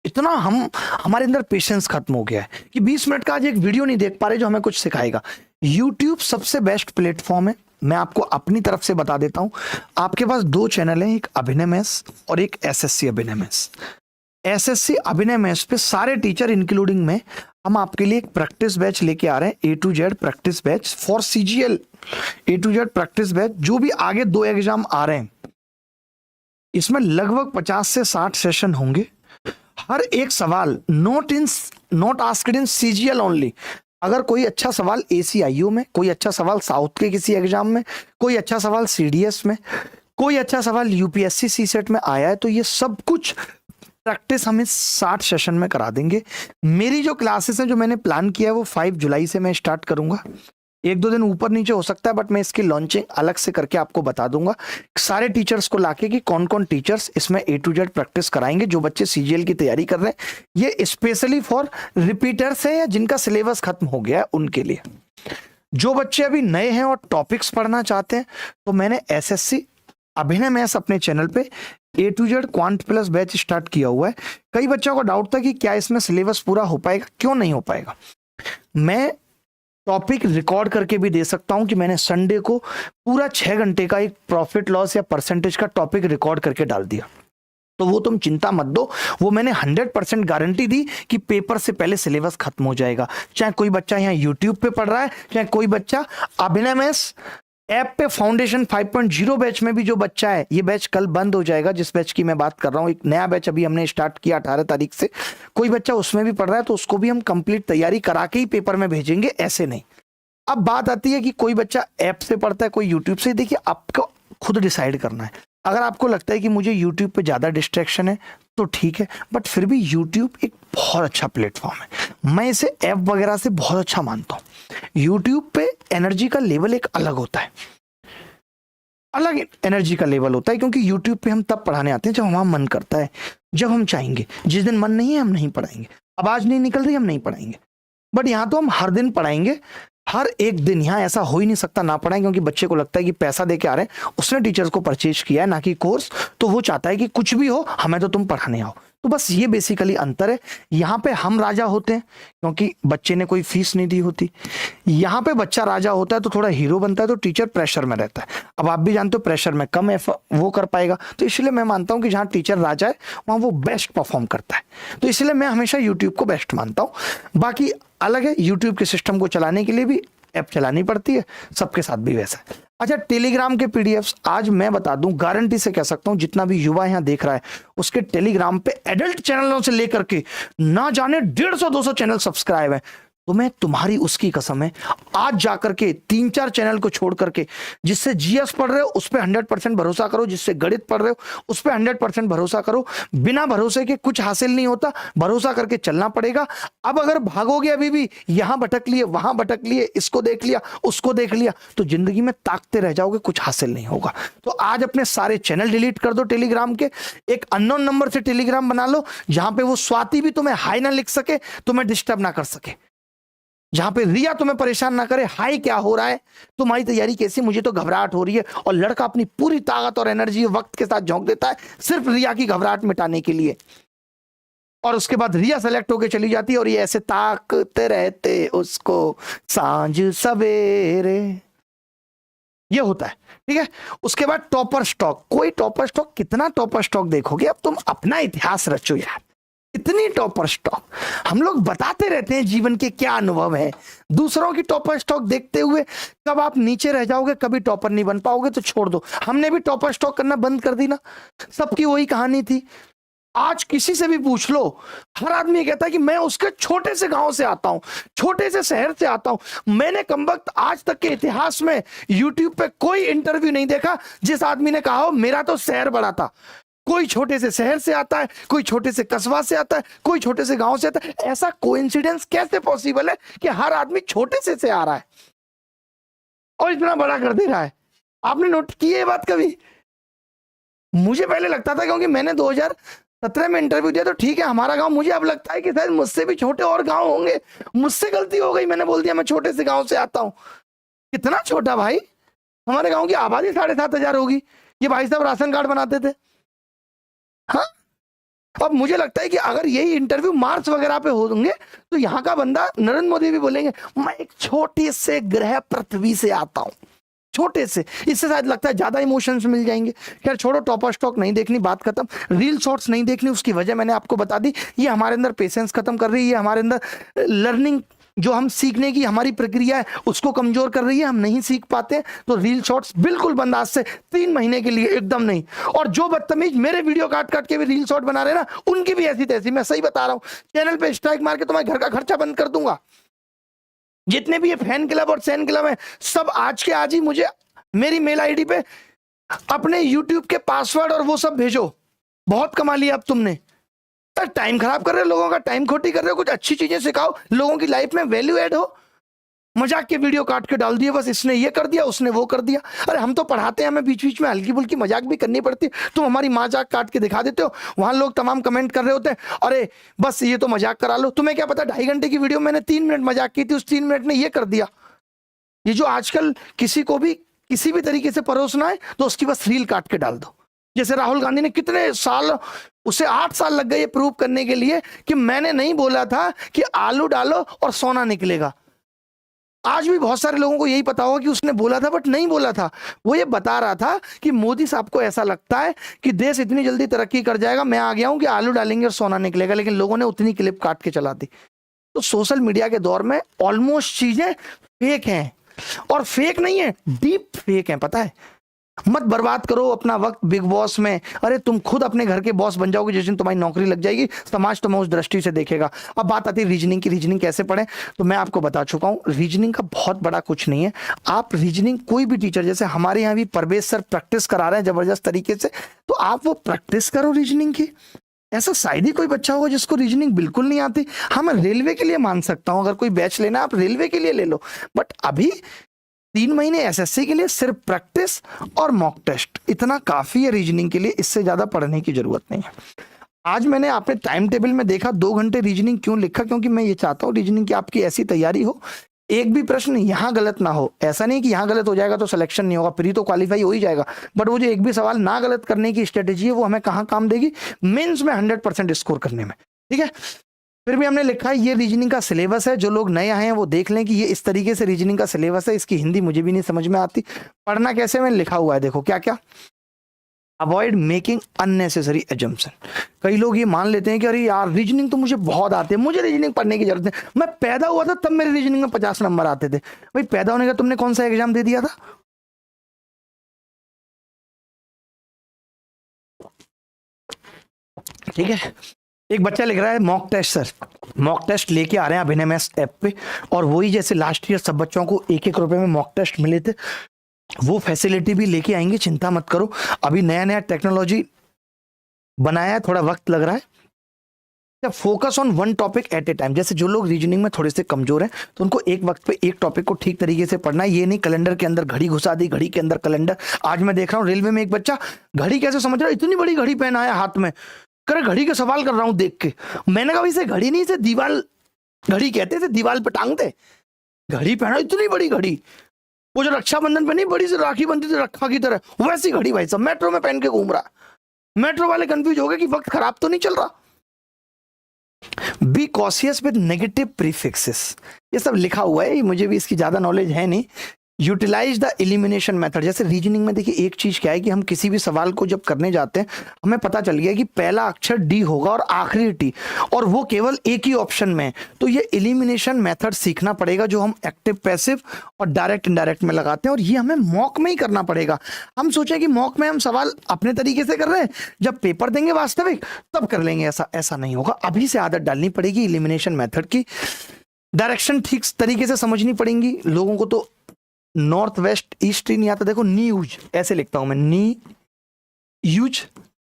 इतना हमारे अंदर पेशेंस खत्म हो गया है कि 20 मिनट का आज एक वीडियो नहीं देख पा रहे जो हमें कुछ सिखाएगा। YouTube सबसे बेस्ट प्लेटफॉर्म है। मैं आपको अपनी तरफ से बता देता हूं, आपके पास 2 चैनल हैं, एक अभिनय मैथ्स और एक SSC अभिनय मैथ्स। SSC अभिनय मैथ्स पे सारे टीचर इंक्लूडिंग में हम आपके लिए एक प्रैक्टिस बैच लेके आ रहे हैं, A to Z practice batch for CGL। A to Z practice batch, जो भी आगे 2 एग्जाम आ रहे हैं, इसमें लगभग 50 से 60 सेशन होंगे। हर एक सवाल not asked in CGL only. अगर कोई अच्छा सवाल ACIU में, कोई अच्छा सवाल साउथ के किसी एग्जाम में, कोई अच्छा सवाल CDS में, कोई अच्छा सवाल UPSC CSET में आया है, तो ये सब कुछ प्रैक्टिस हम इस 60 सेशन में करा देंगे। मेरी जो क्लासेस हैं, जो मैंने प्लान किया है, वो 5 जुलाई से मैं स्टार्ट करूंगा। 1-2 दिन ऊपर नीचे हो सकता है, बट मैं इसकी लॉन्चिंग अलग से करके आपको बता दूंगा सारे टीचर्स को लाके कि कौन कौन टीचर्स इसमें A to Z प्रैक्टिस कराएंगे। जो बच्चे CGL की तैयारी कर रहे हैं, ये स्पेशली फॉर रिपीटर्स है या जिनका सिलेबस खत्म हो गया है उनके लिए। जो बच्चे अभी नए हैं और टॉपिक्स पढ़ना चाहते हैं, तो मैंने SSC अभिनय मैथ्स अपने चैनल पे A to Z quant plus batch start किया हुआ है। कई बच्चों को डाउट था कि क्या इसमें सिलेबस पूरा हो पाएगा, क्यों नहीं हो पाएगा। मैं टॉपिक रिकॉर्ड करके भी दे सकता हूं कि मैंने संडे को पूरा 6 घंटे का एक प्रॉफिट लॉस या परसेंटेज का टॉपिक रिकॉर्ड करके डाल दिया। तो वो तुम चिंता मत दो, वो मैंने 100% गारंटी दी कि पेपर से पहले सिलेबस खत्म हो जाएगा। चाहे कोई बच्चा यहाँ यूट्यूब पे पढ़ रहा है, चाहे कोई बच्चा अभिनय मैथ्स ऐप पे फाउंडेशन 5.0 बैच में भी जो बच्चा है, ये बैच कल बंद हो जाएगा। जिस बैच की मैं बात कर रहा हूँ, एक नया बैच अभी हमने स्टार्ट किया 18 तारीख से। कोई बच्चा उसमें भी पढ़ रहा है तो उसको भी हम कंप्लीट तैयारी करा के ही पेपर में भेजेंगे, ऐसे नहीं। अब बात आती है कि कोई बच्चा ऐप से पढ़ता है, कोई यूट्यूब से। देखिए, आपको खुद डिसाइड करना है। अगर आपको लगता है कि मुझे यूट्यूब पे ज़्यादा डिस्ट्रैक्शन है तो ठीक है, बट फिर भी यूट्यूब एक बहुत अच्छा प्लेटफॉर्म है। मैं इसे ऐप वगैरह से बहुत अच्छा मानता हूँ। यूट्यूब पे एनर्जी का लेवल एक अलग होता है, अलग एनर्जी का लेवल होता है, क्योंकि यूट्यूब पे हम तब पढ़ाने आते हैं जब हमारा मन करता है, जब हम चाहेंगे। जिस दिन मन नहीं है हम नहीं पढ़ाएंगे। आवाज़ नहीं निकल रही हम नहीं पढ़ाएंगे। बट यहाँ तो हम हर दिन पढ़ाएंगे, हर एक दिन। यहाँ ऐसा हो ही नहीं सकता ना पढ़ाएं, क्योंकि बच्चे को लगता है कि पैसा दे के आ रहे हैं, उसने टीचर्स को परचेज किया है ना कि कोर्स, तो वो चाहता है कि कुछ भी हो हमें तो तुम पढ़ाने आओ। तो बस ये बेसिकली अंतर है। यहाँ पे हम राजा होते हैं क्योंकि बच्चे ने कोई फीस नहीं दी होती। यहाँ पे बच्चा राजा होता है तो थोड़ा हीरो बनता है, तो टीचर प्रेशर में रहता है। अब आप भी जानते हो प्रेशर में कम वो कर पाएगा। तो इसलिए मैं मानता हूँ कि जहाँ टीचर राजा है वहाँ वो बेस्ट परफॉर्म करता है। तो इसलिए मैं हमेशा यूट्यूब को बेस्ट मानता हूँ। बाकी अलग है, यूट्यूब के सिस्टम को चलाने के लिए भी ऐप चलानी पड़ती है, सबके साथ भी वैसा है। अच्छा, टेलीग्राम के पीडीएफ्स आज मैं बता दूं, गारंटी से कह सकता हूं, जितना भी युवा यहां देख रहा है उसके टेलीग्राम पे एडल्ट चैनलों से लेकर के ना जाने 150-200 चैनल सब्सक्राइब है। तो मैं तुम्हारी उसकी कसम है, आज जाकर के 3-4 चैनल को छोड़ करके जिससे जीएस पढ़ रहे हो उस पर 100% भरोसा करो, जिससे गणित पढ़ रहे हो उस पर 100% भरोसा करो। बिना भरोसे के कुछ हासिल नहीं होता, भरोसा करके चलना पड़ेगा। अब अगर भागोगे अभी भी, यहां भटक लिए वहां भटक लिए, इसको देख लिया उसको देख लिया, तो जिंदगी में ताकते रह जाओगे, कुछ हासिल नहीं होगा। तो आज अपने सारे चैनल डिलीट कर दो टेलीग्राम के, एक अननोन नंबर से टेलीग्राम बना लो जहां पे वो स्वाति भी तुम्हें हाई ना लिख सके, तुम्हें डिस्टर्ब ना कर सके, जहां पे रिया तुम्हें परेशान ना करे, हाई क्या हो रहा है, तुम्हारी तैयारी कैसी, मुझे तो घबराहट हो रही है। और लड़का अपनी पूरी ताकत और एनर्जी वक्त के साथ झोंक देता है सिर्फ रिया की घबराहट मिटाने के लिए, और उसके बाद रिया सेलेक्ट होके चली जाती है और ये ऐसे ताकते रहते उसको सांझ सवेरे, ये होता है। ठीक है, उसके बाद टॉपर स्टॉक, कोई टॉपर स्टॉक, कितना टॉपर स्टॉक देखोगे, अब तुम अपना इतिहास रचो यार, इतनी टॉपर स्टॉक। हम लोग बताते रहते हैं जीवन के क्या अनुभव है, दूसरों की टॉपर स्टॉक देखते हुए कब आप नीचे रह जाओगे, कभी टॉपर नहीं बन पाओगे, तो छोड़ दो। हमने भी टॉपर स्टॉक करना बंद कर दी ना, सबकी वही कहानी थी। आज किसी से भी पूछ लो, हर आदमी कहता है कि मैं उसके छोटे से गांव से आता हूं, छोटे से शहर से आता हूं। मैंने कमबख्त आज तक के इतिहास में यूट्यूब पे कोई इंटरव्यू नहीं देखा जिस आदमी ने कहा हो मेरा तो शहर बड़ा था। कोई छोटे से शहर से आता है, कोई छोटे से कस्बा से आता है, कोई छोटे से गांव से आता है। ऐसा कोइंसिडेंस कैसे पॉसिबल है कि हर आदमी छोटे से आ रहा है और इतना बड़ा कर दे रहा है? आपने नोट की ये बात कभी? मुझे पहले लगता था, क्योंकि मैंने 2017 में इंटरव्यू दिया, तो ठीक है हमारा गांव, मुझे अब लगता है कि शायद मुझसे भी छोटे और गांव होंगे। मुझसे गलती हो गई, मैंने बोल दिया मैं छोटे से गांव से आता हूं। कितना छोटा भाई, हमारे गांव की आबादी 7,500 होगी। ये भाई साहब राशन कार्ड बनाते थे। हाँ, अब मुझे लगता है कि अगर यही इंटरव्यू मार्स वगैरह पे होंगे तो यहाँ का बंदा, नरेंद्र मोदी भी बोलेंगे मैं एक छोटे से ग्रह पृथ्वी से आता हूँ, छोटे से। इससे शायद लगता है ज्यादा इमोशंस मिल जाएंगे। खैर छोड़ो, टॉपर स्टॉक नहीं देखनी, बात खत्म। रील शॉर्ट्स नहीं देखनी, उसकी वजह मैंने आपको बता दी। ये हमारे अंदर पेशेंस खत्म कर रही है, हमारे अंदर लर्निंग, जो हम सीखने की हमारी प्रक्रिया है उसको कमजोर कर रही है, हम नहीं सीख पाते। तो रील शॉर्ट्स बिल्कुल बंद आज से 3 महीने के लिए, एकदम नहीं। और जो बदतमीज मेरे वीडियो काट काट के भी रील शॉर्ट बना रहे ना, उनकी भी ऐसी तैसी, मैं सही बता रहा हूं, चैनल पे स्ट्राइक मार के तुम्हारे घर का खर्चा बंद कर दूंगा। जितने भी ये फैन क्लब और सैन क्लब है, सब आज के आज ही मुझे मेरी मेल आईडी पे अपने यूट्यूब के पासवर्ड और वो सब भेजो। बहुत कमा लिया अब तुमने, टाइम खराब कर रहे हो, लोगों का टाइम खोटी कर रहे हो। कुछ अच्छी चीजें सिखाओ, लोगों की लाइफ में वैल्यू ऐड हो। मजाक के वीडियो काट के डाल दिए, बस इसने ये कर दिया उसने वो कर दिया। अरे हम तो पढ़ाते हैं, हमें बीच बीच में हल्की फुल्की मजाक भी करनी पड़ती है। तुम हमारी मजाक काट के दिखा देते हो, वहां लोग तमाम कमेंट कर रहे होते हैं अरे बस ये तो मजाक करा लो। तुम्हें क्या पता 2.5 घंटे की वीडियो मैंने 3 मिनट मजाक की थी, उस 3 मिनट ने ये कर दिया। ये जो आजकल किसी को भी किसी भी तरीके से परोसना है तो उसकी बस रील काट के डाल दो। जैसे राहुल गांधी ने कितने साल, उसे 8 साल लग गए ये प्रूव करने के लिए कि मैंने नहीं बोला था कि आलू डालो और सोना निकलेगा। आज भी बहुत सारे लोगों को यही पता होगा कि उसने बोला था, बट नहीं बोला था। वो ये बता रहा था कि मोदी साहब को ऐसा लगता है कि देश इतनी जल्दी तरक्की कर जाएगा, मैं आ गया हूं कि आलू डालेंगे और सोना निकलेगा। लेकिन लोगों ने उतनी क्लिप काट के चला दी। तो सोशल मीडिया के दौर में ऑलमोस्ट चीजें फेक हैं, और फेक नहीं है, डीप फेक है, पता है। मत बर्बाद करो अपना वक्त बिग बॉस में। अरे तुम खुद अपने घर के बॉस बन जाओगे जिस दिन तुम्हारी नौकरी लग जाएगी, समाज तुम्हें उस दृष्टि से देखेगा। अब बात आती है रीजनिंग की, रीजनिंग कैसे पढ़ें, तो मैं आपको बता चुका हूं, रीजनिंग का बहुत बड़ा कुछ नहीं है। आप रीजनिंग कोई भी टीचर, जैसे हमारे यहाँ भी परवेज सर प्रैक्टिस करा रहे हैं जबरदस्त तरीके से, तो आप वो प्रैक्टिस करो रीजनिंग की। ऐसा शायद ही कोई बच्चा होगा जिसको रीजनिंग बिल्कुल नहीं आती। हाँ, मैं रेलवे के लिए मान सकता हूं, अगर कोई बैच लेना आप रेलवे के लिए ले लो, बट अभी 3 महीने एसएससी के लिए सिर्फ प्रैक्टिस और मॉक टेस्ट, इतना काफी है रीजनिंग के लिए। इससे ज्यादा पढ़ने की जरूरत नहीं है। आज मैंने अपने टाइम टेबल में देखा 2 घंटे रीजनिंग क्यों लिखा, क्योंकि मैं ये चाहता हूँ रीजनिंग की आपकी ऐसी तैयारी हो, एक भी प्रश्न यहाँ गलत ना हो। ऐसा नहीं कि यहाँ गलत हो जाएगा तो सिलेक्शन नहीं होगा, प्री तो क्वालिफाई हो ही जाएगा, बट वो जो एक भी सवाल ना गलत करने की स्ट्रेटेजी है वो हमें कहाँ काम देगी, मेंस में 100% स्कोर करने में। ठीक है, फिर भी हमने लिखा है ये रीजनिंग का सिलेबस है। जो लोग नए आए हैं वो देख लें कि ये इस तरीके से रीजनिंग का सिलेबस है। इसकी हिंदी मुझे भी नहीं समझ में आती, पढ़ना कैसे, मैंने लिखा हुआ है, देखो क्या क्या। Avoid making unnecessary assumption. कई लोग ये मान लेते हैं कि अरे यार रीजनिंग तो मुझे बहुत आते हैं, मुझे रीजनिंग पढ़ने की जरूरत नहीं। मैं पैदा हुआ था तब मेरे रीजनिंग में 50 नंबर आते थे। भाई पैदा होने का तुमने कौन सा एग्जाम दे दिया था? ठीक है, एक बच्चा लिख रहा है mock test sir, mock test लेके आ रहे हैं अभिनय मैथ्स ऐप पे, और वही जैसे लास्ट ईयर सब बच्चों को 1-1 रुपए में मॉक टेस्ट मिले थे, वो फैसिलिटी भी लेके आएंगे, चिंता मत करो। अभी नया नया टेक्नोलॉजी बनाया है, थोड़ा वक्त लग रहा है। Focus on one topic at a time. जैसे जो लोग रीजनिंग में थोड़े से कमजोर हैं तो उनको एक वक्त पे एक टॉपिक को ठीक तरीके से पढ़ना है। ये नहीं कैलेंडर के अंदर घड़ी घुसा दी, घड़ी के अंदर कैलेंडर। आज मैं देख रहा हूँ रेलवे में एक बच्चा घड़ी कैसे समझ रहा है, इतनी बड़ी घड़ी पहना है हाथ में, करे घड़ी का सवाल कर रहा हूँ देख के। मैंने कहा इसे घड़ी नहीं, इसे दीवार घड़ी कहते थे, दीवार पे टांगते। घड़ी पहना, इतनी बड़ी घड़ी, वो जो रक्षाबंधन पे नहीं बड़ी से राखी बनती थी रक्षा की तरह, वैसी घड़ी भाई सब मेट्रो में पहन के घूम रहा। मेट्रो वाले कंफ्यूज हो गए कि वक्त खराब तो नहीं चल रहा। Be cautious with negative prefixes, ये सब लिखा हुआ है, मुझे भी इसकी ज्यादा नॉलेज है नहीं। Utilize the elimination method. जैसे रीजनिंग में देखिए एक चीज क्या है कि हम किसी भी सवाल को जब करने जाते हैं हमें पता चल गया कि पहला अक्षर डी होगा और आखिरी टी, और वो केवल एक ही ऑप्शन में है। तो ये एलिमिनेशन मेथड सीखना पड़ेगा जो हम एक्टिव पैसिव और डायरेक्ट इनडायरेक्ट में लगाते हैं, और ये हमें मॉक में ही करना पड़ेगा। हम सोचें कि मॉक में हम सवाल अपने तरीके से कर रहे हैं, जब पेपर देंगे वास्तविक तब कर लेंगे, ऐसा नहीं होगा। अभी से आदत डालनी पड़ेगी एलिमिनेशन मेथड की। डायरेक्शन ठीक तरीके से समझनी पड़ेंगी। लोगों को तो नॉर्थ वेस्ट ईस्ट ही नहीं आता। देखो न्यूज ऐसे लिखता हूं मैं, नी यूज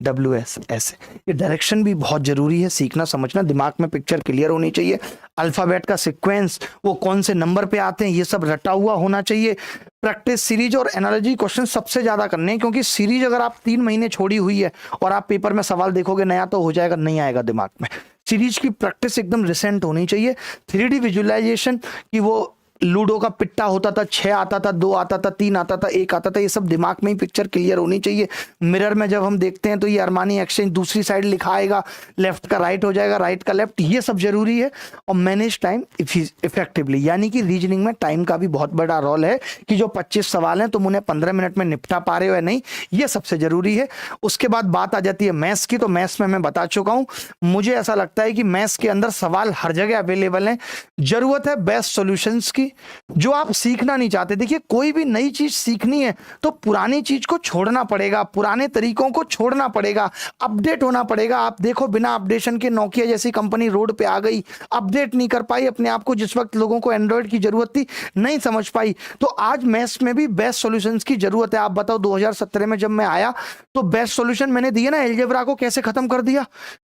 WS ऐसे। ये डायरेक्शन भी बहुत जरूरी है, सीखना समझना, दिमाग में पिक्चर क्लियर होनी चाहिए। अल्फाबेट का सीक्वेंस, वो कौन से नंबर पे आते हैं, ये सब रटा हुआ होना चाहिए। प्रैक्टिस सीरीज और एनालॉजी क्वेश्चन सबसे ज्यादा करने हैं, क्योंकि सीरीज अगर आप 3 महीने छोड़ी हुई है और आप पेपर में सवाल देखोगे नया तो हो जाएगा, नहीं आएगा दिमाग में। सीरीज की प्रैक्टिस एकदम रिसेंट होनी चाहिए। 3D विजुअलाइजेशन की वो लूडो का पिट्टा होता था, 6 आता था, 2 आता था, 3 आता था, 1 आता था, ये सब दिमाग में ही पिक्चर क्लियर होनी चाहिए। मिरर में जब हम देखते हैं तो ये अरमानी एक्सचेंज दूसरी साइड लिखा आएगा, लेफ्ट का राइट हो जाएगा, राइट का लेफ्ट, ये सब जरूरी है। और मैनेज टाइम इफेक्टिवली, यानी कि रीजनिंग में टाइम का भी बहुत बड़ा रोल है कि जो 25 सवाल हैं तुम उन्हें 15 मिनट में निपटा पा रहे हो या नहीं, ये सबसे जरूरी है। उसके बाद बात आ जाती है मैथ्स की। तो मैथ्स में मैं बता चुका हूं, मुझे ऐसा लगता है कि मैथ्स के अंदर सवाल हर जगह अवेलेबल है। जरूरत है बेस्ट सॉल्यूशंस की, जो आप सीखना नहीं चाहते। देखिए कोई भी नई चीज सीखनी है तो पुरानी चीज को छोड़ना पड़ेगा, पुराने तरीकों को छोड़ना पड़ेगा, अपडेट होना पड़ेगा। आप देखो बिना अपडेशन के नोकिया जैसी कंपनी रोड पे आ गई, अपडेट नहीं कर पाई अपने आप को, जिस वक्त लोगों को एंड्रॉइड की जरूरत थी नहीं समझ पाई। तो आज मैथ्स में भी बेस्ट सॉल्यूशंस की जरूरत है। आप बताओ 2017 में जब मैं आया तो बेस्ट सॉल्यूशन मैंने दिया ना, अलजेब्रा को कैसे खत्म कर दिया,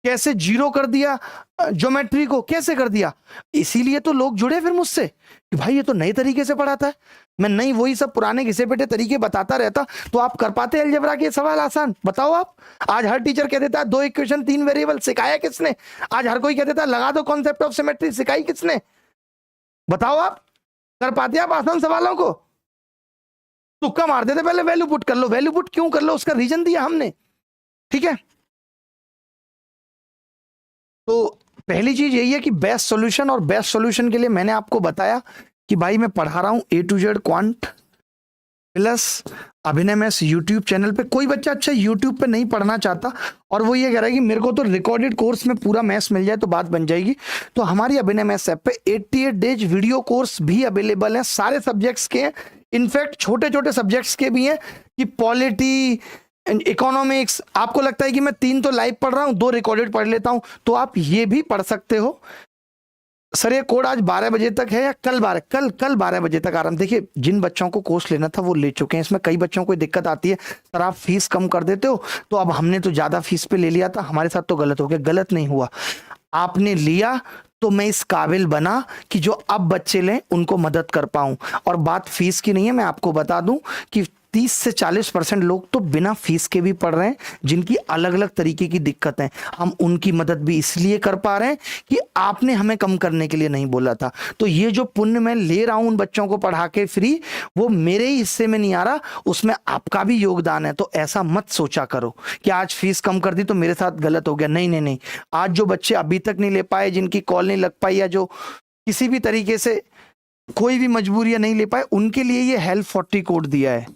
कैसे जीरो कर दिया, ज्योमेट्री को कैसे कर दिया। इसीलिए तो लोग जुड़े फिर मुझसे कि भाई ये तो नए तरीके से पढ़ाता है। मैं नहीं वही सब पुराने घिसे पिटे तरीके बताता रहता तो आप कर पाते अलजेब्रा के सवाल आसान? बताओ आप। आज हर टीचर कह देता है 2 इक्वेशन 3 वेरिएबल, सिखाया किसने? आज हर कोई कह देता है लगा दो कॉन्सेप्ट ऑफ सिमेट्री, सिखाई किसने? बताओ आप, कर पाते आप आसान सवालों को? तुक्का मार देते, पहले वैल्यू पुट कर लो। वैल्यू पुट क्यों कर लो, उसका रीजन दिया हमने, ठीक है। तो पहली चीज यही है कि बेस्ट सॉल्यूशन, और बेस्ट सॉल्यूशन के लिए मैंने आपको बताया कि भाई मैं पढ़ा रहा हूं A to Z quant plus अभिनय मैथ्स यूट्यूब चैनल पे। कोई बच्चा अच्छा यूट्यूब पे नहीं पढ़ना चाहता और वो ये कह रहा है कि मेरे को तो रिकॉर्डेड कोर्स में पूरा मैथ्स मिल जाए तो बात बन जाएगी, तो हमारी अभिनय मैथ्स ऐप पे 88 डेज वीडियो कोर्स भी अवेलेबल है, सारे सब्जेक्ट्स के हैं। इनफैक्ट छोटे छोटे सब्जेक्ट्स के भी हैं कि पॉलिटी, इकोनॉमिक्स। आपको लगता है कि मैं 3 तो लाइव पढ़ रहा हूं, 2 रिकॉर्डेड पढ़ लेता हूं, तो आप ये भी पढ़ सकते हो। सर ये कोड आज 12 बजे तक है या कल 12 बजे तक आराम। देखिए जिन बच्चों को कोर्स लेना था वो ले चुके हैं। इसमें कई बच्चों को दिक्कत आती है, सर आप फीस कम कर देते हो, तो अब हमने तो ज्यादा फीस पे ले लिया था, हमारे साथ तो गलत हो गया। गलत नहीं हुआ, आपने लिया तो मैं इस काबिल बना कि जो अब बच्चे लें उनको मदद कर पाऊं। और बात फीस की नहीं है, मैं आपको बता दूं कि 30 से 40% लोग तो बिना फीस के भी पढ़ रहे हैं, जिनकी अलग अलग तरीके की दिक्कत है। हम उनकी मदद भी इसलिए कर पा रहे हैं कि आपने हमें कम करने के लिए नहीं बोला था। तो ये जो पुण्य मैं ले रहा हूं उन बच्चों को पढ़ा के फ्री, वो मेरे ही हिस्से में नहीं आ रहा, उसमें आपका भी योगदान है। तो ऐसा मत सोचा करो कि आज फीस कम कर दी तो मेरे साथ गलत हो गया। नहीं नहीं नहीं, आज जो बच्चे अभी तक नहीं ले पाए, जिनकी कॉल नहीं लग पाई, या जो किसी भी तरीके से कोई भी मजबूरियां नहीं ले पाए, उनके लिए ये हेल्प 40 कोड दिया है।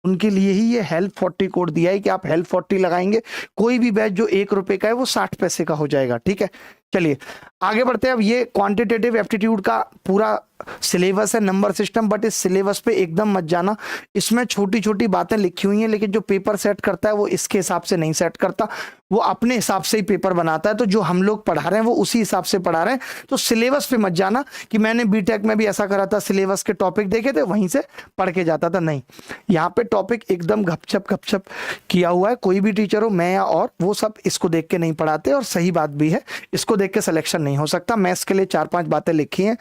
उनके लिए ही ये हेल्प 40 कोड दिया है कि आप हेल्प 40 लगाएंगे, कोई भी बैच जो 1 रुपए का है वो 60 पैसे का हो जाएगा, ठीक है। चलिए आगे बढ़ते हैं। अब ये क्वांटिटेटिव एप्टीट्यूड का पूरा सिलेबस है, नंबर सिस्टम, बट इस सिलेबस पे एकदम मत जाना। इसमें छोटी छोटी बातें लिखी हुई हैं, लेकिन जो पेपर सेट करता है वो इसके हिसाब से नहीं सेट करता, वो अपने हिसाब से ही पेपर बनाता है। तो जो हम लोग पढ़ा रहे हैं वो उसी हिसाब से पढ़ा रहे हैं। तो सिलेबस पे मत जाना कि मैंने बीटेक में भी ऐसा करा था, सिलेबस के टॉपिक देखे थे वहीं से पढ़ के जाता था। नहीं, यहाँ पे टॉपिक एकदम गपछप किया हुआ है। कोई भी टीचर हो, मैं या और, वो सब इसको देख के नहीं पढ़ाते, और सही बात भी है, इसको देख के सिलेक्शन नहीं हो सकता। मैथ्स के लिए 4-5 बातें लिखी हैं,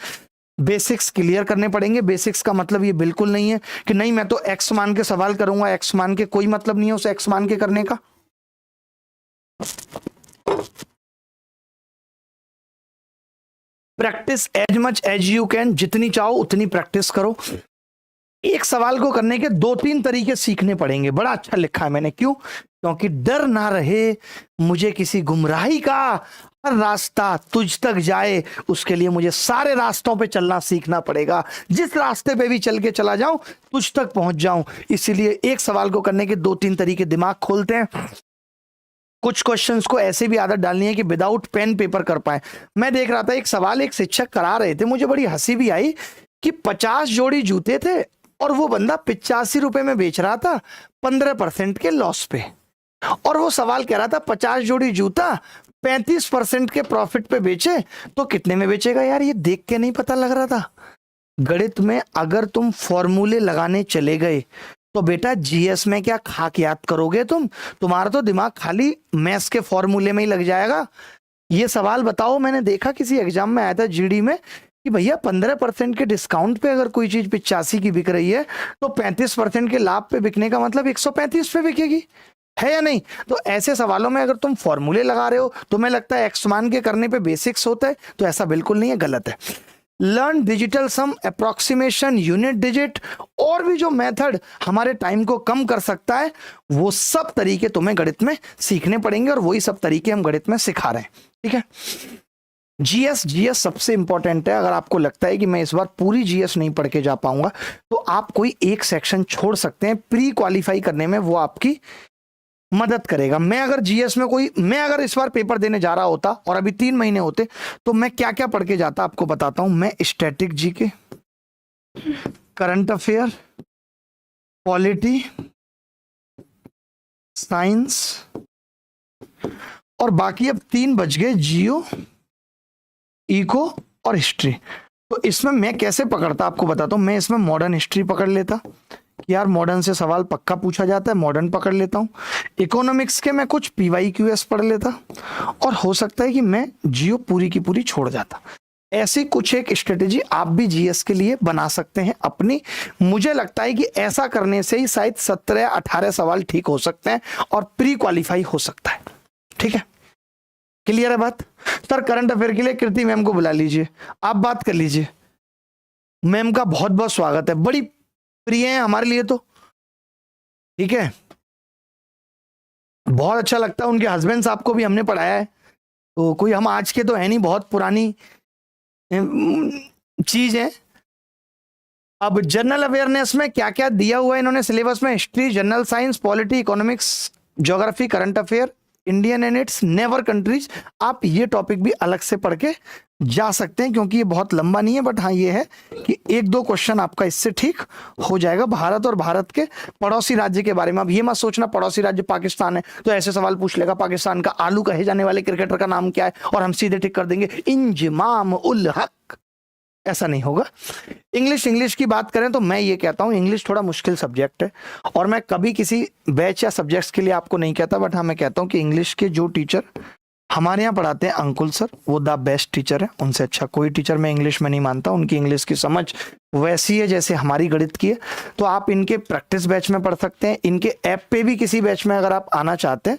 बेसिक्स क्लियर करने पड़ेंगे। बेसिक्स का मतलब ये बिल्कुल नहीं है कि नहीं मैं तो एक्स मान के सवाल करूंगा, एक्स मान के कोई मतलब नहीं है उसे एक्स मान के करने का। Practice as much as you can, जितनी चाहो उतनी प्रैक्टिस करो। एक सवाल को करने के 2-3 तरीके सीखने पड़ेंगे। बड़ा अच्छा लिखा है मैंने, क्यों? क्योंकि डर ना रहे मुझे किसी गुमराही का, हर रास्ता तुझ तक जाए, उसके लिए मुझे सारे रास्तों पे चलना सीखना पड़ेगा। जिस रास्ते पे भी चल के चला जाऊं तुझ तक पहुंच जाऊं। इसीलिए एक सवाल को करने के 2-3 तरीके दिमाग खोलते हैं। कुछ क्वेश्चंस को ऐसे भी आदत डालनी है कि विदाउट पेन पेपर कर पाए। मैं देख रहा था एक सवाल एक शिक्षक करा रहे थे, मुझे बड़ी हंसी भी आई कि 50 जोड़ी जूते थे और वो बंदा 85 रुपए में बेच रहा था 15% के लॉस पे। और वो सवाल कह रहा था 50 जोड़ी जूता 35% के प्रॉफिट पे बेचे तो कितने में बेचेगा। यार ये देख के नहीं पता लग रहा था। गणित में अगर तुम फॉर्मूले लगाने चले गए तो बेटा जीएस में क्या खाक याद करोगे तुम? तुम्हारा तो दिमाग खाली मैथ्स के फॉर्मूले में ही लग जाएगा। ये सवाल बताओ, मैंने देखा किसी एग्जाम में आया था जीडी में कि भैया 15% के डिस्काउंट पे अगर कोई चीज 85 की बिक रही है तो 35% के लाभ पे बिकने का मतलब 135 पे बिकेगी, है या नहीं? तो ऐसे सवालों में अगर तुम फॉर्मूले लगा रहे हो, तुम्हें लगता है एक्स मान के करने पे बेसिक्स होता है, तो ऐसा बिल्कुल नहीं है, गलत है। लर्न डिजिटल सम, अप्रोक्सीमेशन, यूनिट डिजिट, और भी जो मेथड हमारे टाइम को कम कर सकता है, वो सब तरीके तुम्हें गणित में सीखने पड़ेंगे, और वही सब तरीके हम गणित में सिखा रहे हैं। ठीक है, जीएस सबसे इंपॉर्टेंट है। अगर आपको लगता है कि मैं इस बार पूरी जीएस नहीं पढ़ के जा पाऊंगा तो आप कोई एक सेक्शन छोड़ सकते हैं, प्री क्वालिफाई करने में वो आपकी मदद करेगा। मैं अगर इस बार पेपर देने जा रहा होता और अभी 3 महीने होते तो मैं क्या क्या पढ़ के जाता आपको बताता हूं। मैं static GK, current affair, polity, science, और बाकी अब 3 बच गए, जियो, इको और हिस्ट्री। तो इसमें मैं कैसे पकड़ता आपको बताता हूं। मैं इसमें मॉडर्न हिस्ट्री पकड़ लेता, यार मॉडर्न से सवाल पक्का पूछा जाता है, मॉडर्न पकड़ लेता हूं। इकोनॉमिक्स के मैं कुछ पीवाईक्यूएस पढ़ लेता, और हो सकता है कि मैं जियो पूरी की पूरी छोड़ जाता। ऐसी कुछ एक स्ट्रेटेजी आप भी जीएस के लिए बना सकते हैं अपनी। मुझे लगता है कि ऐसा करने से ही शायद 17-18 सवाल ठीक हो सकते हैं और प्री क्वालिफाई हो सकता है। ठीक है, क्लियर है बात? सर करंट अफेयर के लिए कीर्ति मैम को बुला लीजिए, आप बात कर लीजिए। मैम का बहुत बहुत स्वागत है, बड़ी प्रिय है हमारे लिए तो। ठीक है, बहुत अच्छा लगता है। उनके हस्बैंड साहब को भी हमने पढ़ाया है, तो कोई हम आज के तो है नहीं, बहुत पुरानी चीज है। अब जनरल अवेयरनेस में क्या क्या दिया हुआ है इन्होंने सिलेबस में, history, general science, polity, economics, geography, current affair, Indian and it's never countries. आप ये टॉपिक भी अलग से पढ़ के जा सकते हैं, क्योंकि ये बहुत लंबा नहीं है, बट हाँ ये है कि 1-2 क्वेश्चन आपका इससे ठीक हो जाएगा। भारत और भारत के पड़ोसी राज्य के बारे में। अब ये मत सोचना पड़ोसी राज्य पाकिस्तान है तो ऐसे सवाल पूछ लेगा, पाकिस्तान का आलू कहे जाने वाले क्रिकेटर का नाम क्या है, और हम सीधे ठीक कर देंगे इंजमाम उल हक। ऐसा नहीं होगा। इंग्लिश की बात करें तो मैं ये कहता हूं इंग्लिश थोड़ा मुश्किल सब्जेक्ट है, और मैं कभी किसी बैच या सब्जेक्ट्स के लिए आपको नहीं कहता, बट हाँ मैं कहता हूं कि इंग्लिश के जो टीचर हमारे यहाँ पढ़ाते हैं अंकुल सर, वो द बेस्ट टीचर है। उनसे अच्छा कोई टीचर मैं इंग्लिश में नहीं मानता। उनकी इंग्लिश की समझ वैसी है जैसे हमारी गणित की है। तो आप इनके प्रैक्टिस बैच में पढ़ सकते हैं। इनके ऐप पे भी किसी बैच में अगर आप आना चाहते हैं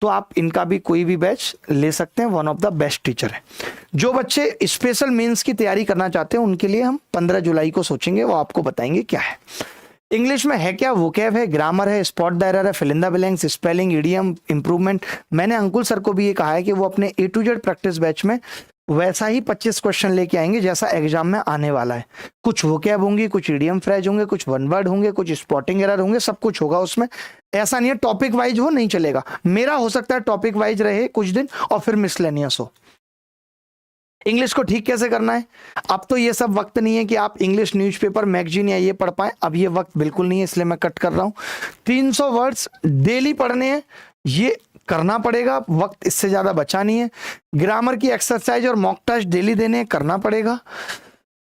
तो आप इनका भी कोई भी बैच ले सकते हैं। One of the best teacher है। जो बच्चे स्पेशल मेंस की तैयारी करना चाहते हैं उनके लिए हम 15 जुलाई को सोचेंगे, वो आपको बताएंगे क्या है। इंग्लिश में है क्या, वोकैब है, ग्रामर है, स्पॉट द एरर है, fill in the blanks, spelling, idiom, improvement. मैंने अंकुल सर को भी ये कहा है कि वो अपने A to Z practice batch में वैसा ही 25 क्वेश्चन लेके आएंगे जैसा एग्जाम में आने वाला है। कुछ वोकैब होंगी, कुछ इडियम फ्रेज होंगे, कुछ वन वर्ड होंगे, कुछ स्पॉटिंग एरर होंगे, सब कुछ होगा उसमें। ऐसा नहीं है टॉपिक वाइज वो नहीं चलेगा। मेरा हो सकता है टॉपिक वाइज रहे कुछ दिन और फिर मिसलेनियस हो। इंग्लिश को ठीक कैसे करना है? अब तो ये सब वक्त नहीं है कि आप इंग्लिश न्यूज़पेपर मैगजीन या ये पढ़ पाए, अब ये वक्त बिल्कुल नहीं है, इसलिए मैं कट कर रहा हूं। 300 वर्ड्स डेली पढ़ने हैं, ये करना पड़ेगा, वक्त इससे ज्यादा बचा नहीं है। ग्रामर की एक्सरसाइज और मॉक टेस्ट डेली देने हैं, करना पड़ेगा।